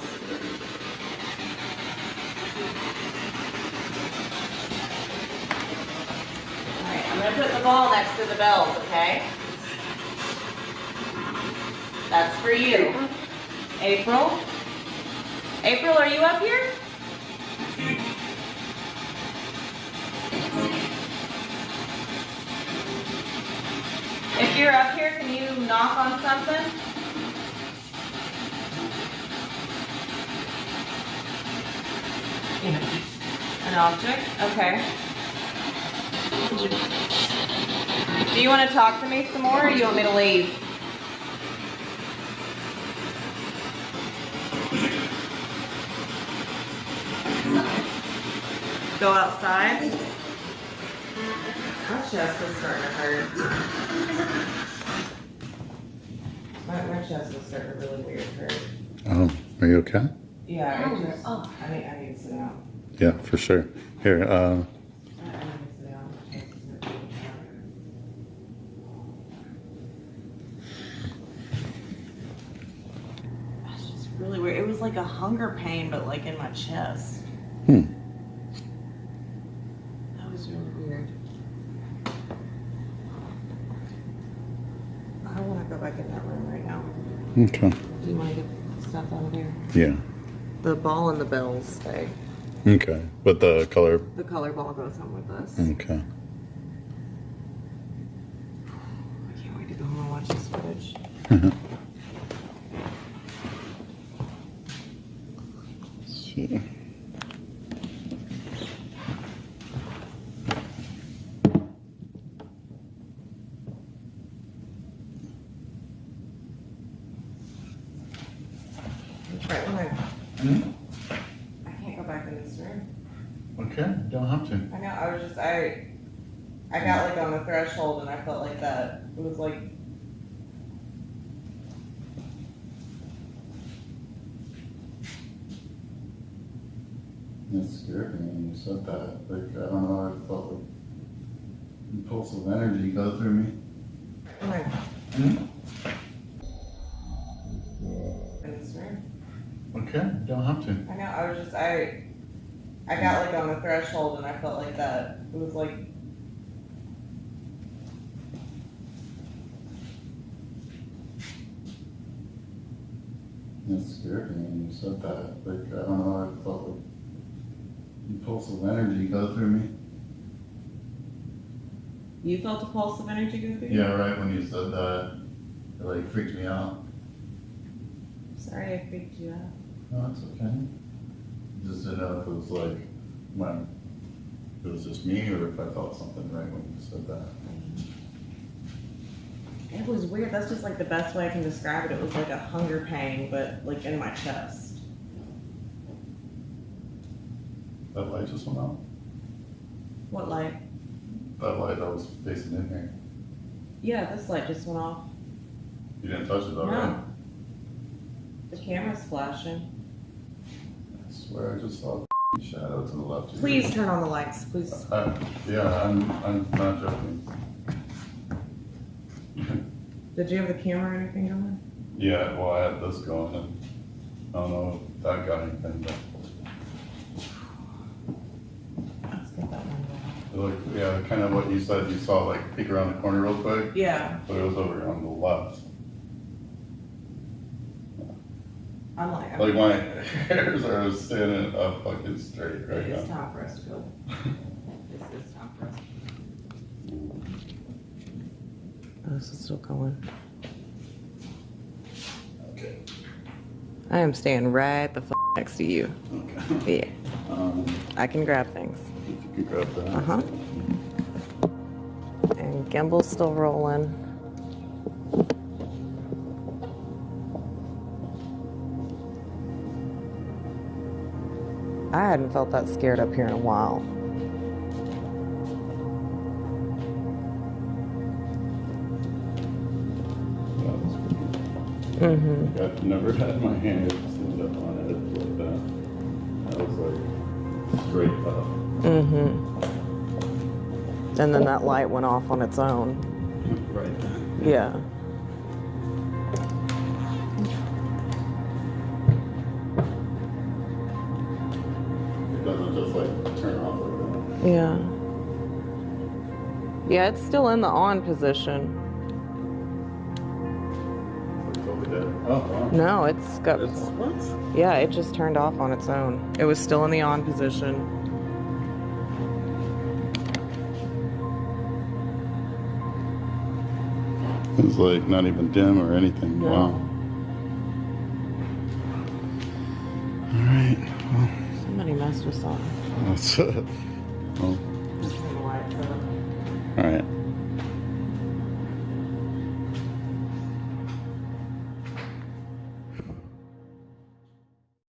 Alright, I'm going to put the ball next to the bells, okay? That's for you. April? April, are you up here? If you're up here, can you knock on something? An object? Okay. Do you want to talk to me some more or do you want me to leave? Go outside? My chest is starting to hurt. My chest is starting to really weird hurt. Are you okay? Yeah, I need to sit down. Yeah, for sure. Here, I need to sit down. My chest is hurting. It's just really weird. It was like a hunger pain, but like in my chest. That was really weird. I don't want to go back in that room right now. Okay. Do you want to get stuff out of here? Yeah. The ball and the bells stay. Okay. But the color. The color ball goes home with us. Okay. I can't wait to go home and watch this footage. See. Right when I can't go back in this room. Okay. Don't have to. I know. I was just I got like on the threshold and I felt like that. It was like It scared me when you said that. Like, I don't know, I felt like impulsive energy go through me. like in this room. Okay. Don't have to. I know. I was just I got like on the threshold and I felt like that. It was like It scared me when you said that. Like, I don't know, I felt like impulse of energy go through me. You felt a pulse of energy go through you? Yeah, right when you said that, it like freaked me out. Sorry I freaked you out. No, it's okay. Just didn't know if it was like when it was just me or if I felt something right when you said that. It was weird. That's just like the best way I can describe it. It was like a hunger pang, but like in my chest. That light just went out. What light? That light that was facing in here. Yeah, this light just went off. You didn't touch it though, No. right? The camera's flashing. I swear I just saw a shadow to the left of you. Please turn on the lights, please. Yeah, I'm not joking. Did you have the camera or anything going? Yeah, well, I had this going, and I don't know if that got anything, but Let's get that one it looked, yeah, kind of what you said. You saw like peek around the corner real quick, Yeah, but it was over on the left. I'm like, Like my hairs are standing up fucking straight right it's now. time for us to go. This is time for us. Oh, this is still going. Okay. I am staying right the next to you. Okay. Yeah, I can grab things. If you could grab that. Uh-huh. And gimbal's still rolling. I hadn't felt that scared up here in a while. Mm-hmm. I've never had my hand stand up on it like that. That was like straight up. Mm-hmm. And then that light went off on its own. Right. Yeah. It doesn't just like turn off like that. Yeah. Yeah, it's still in the on position. It's totally dead. Oh, wow. No, it's got. What? Yeah, it just turned off on its own. It was still in the on position. It's like not even dim or anything. No. Wow. All right. Well, Somebody messed with something. that's well, Turn the lights on. all right.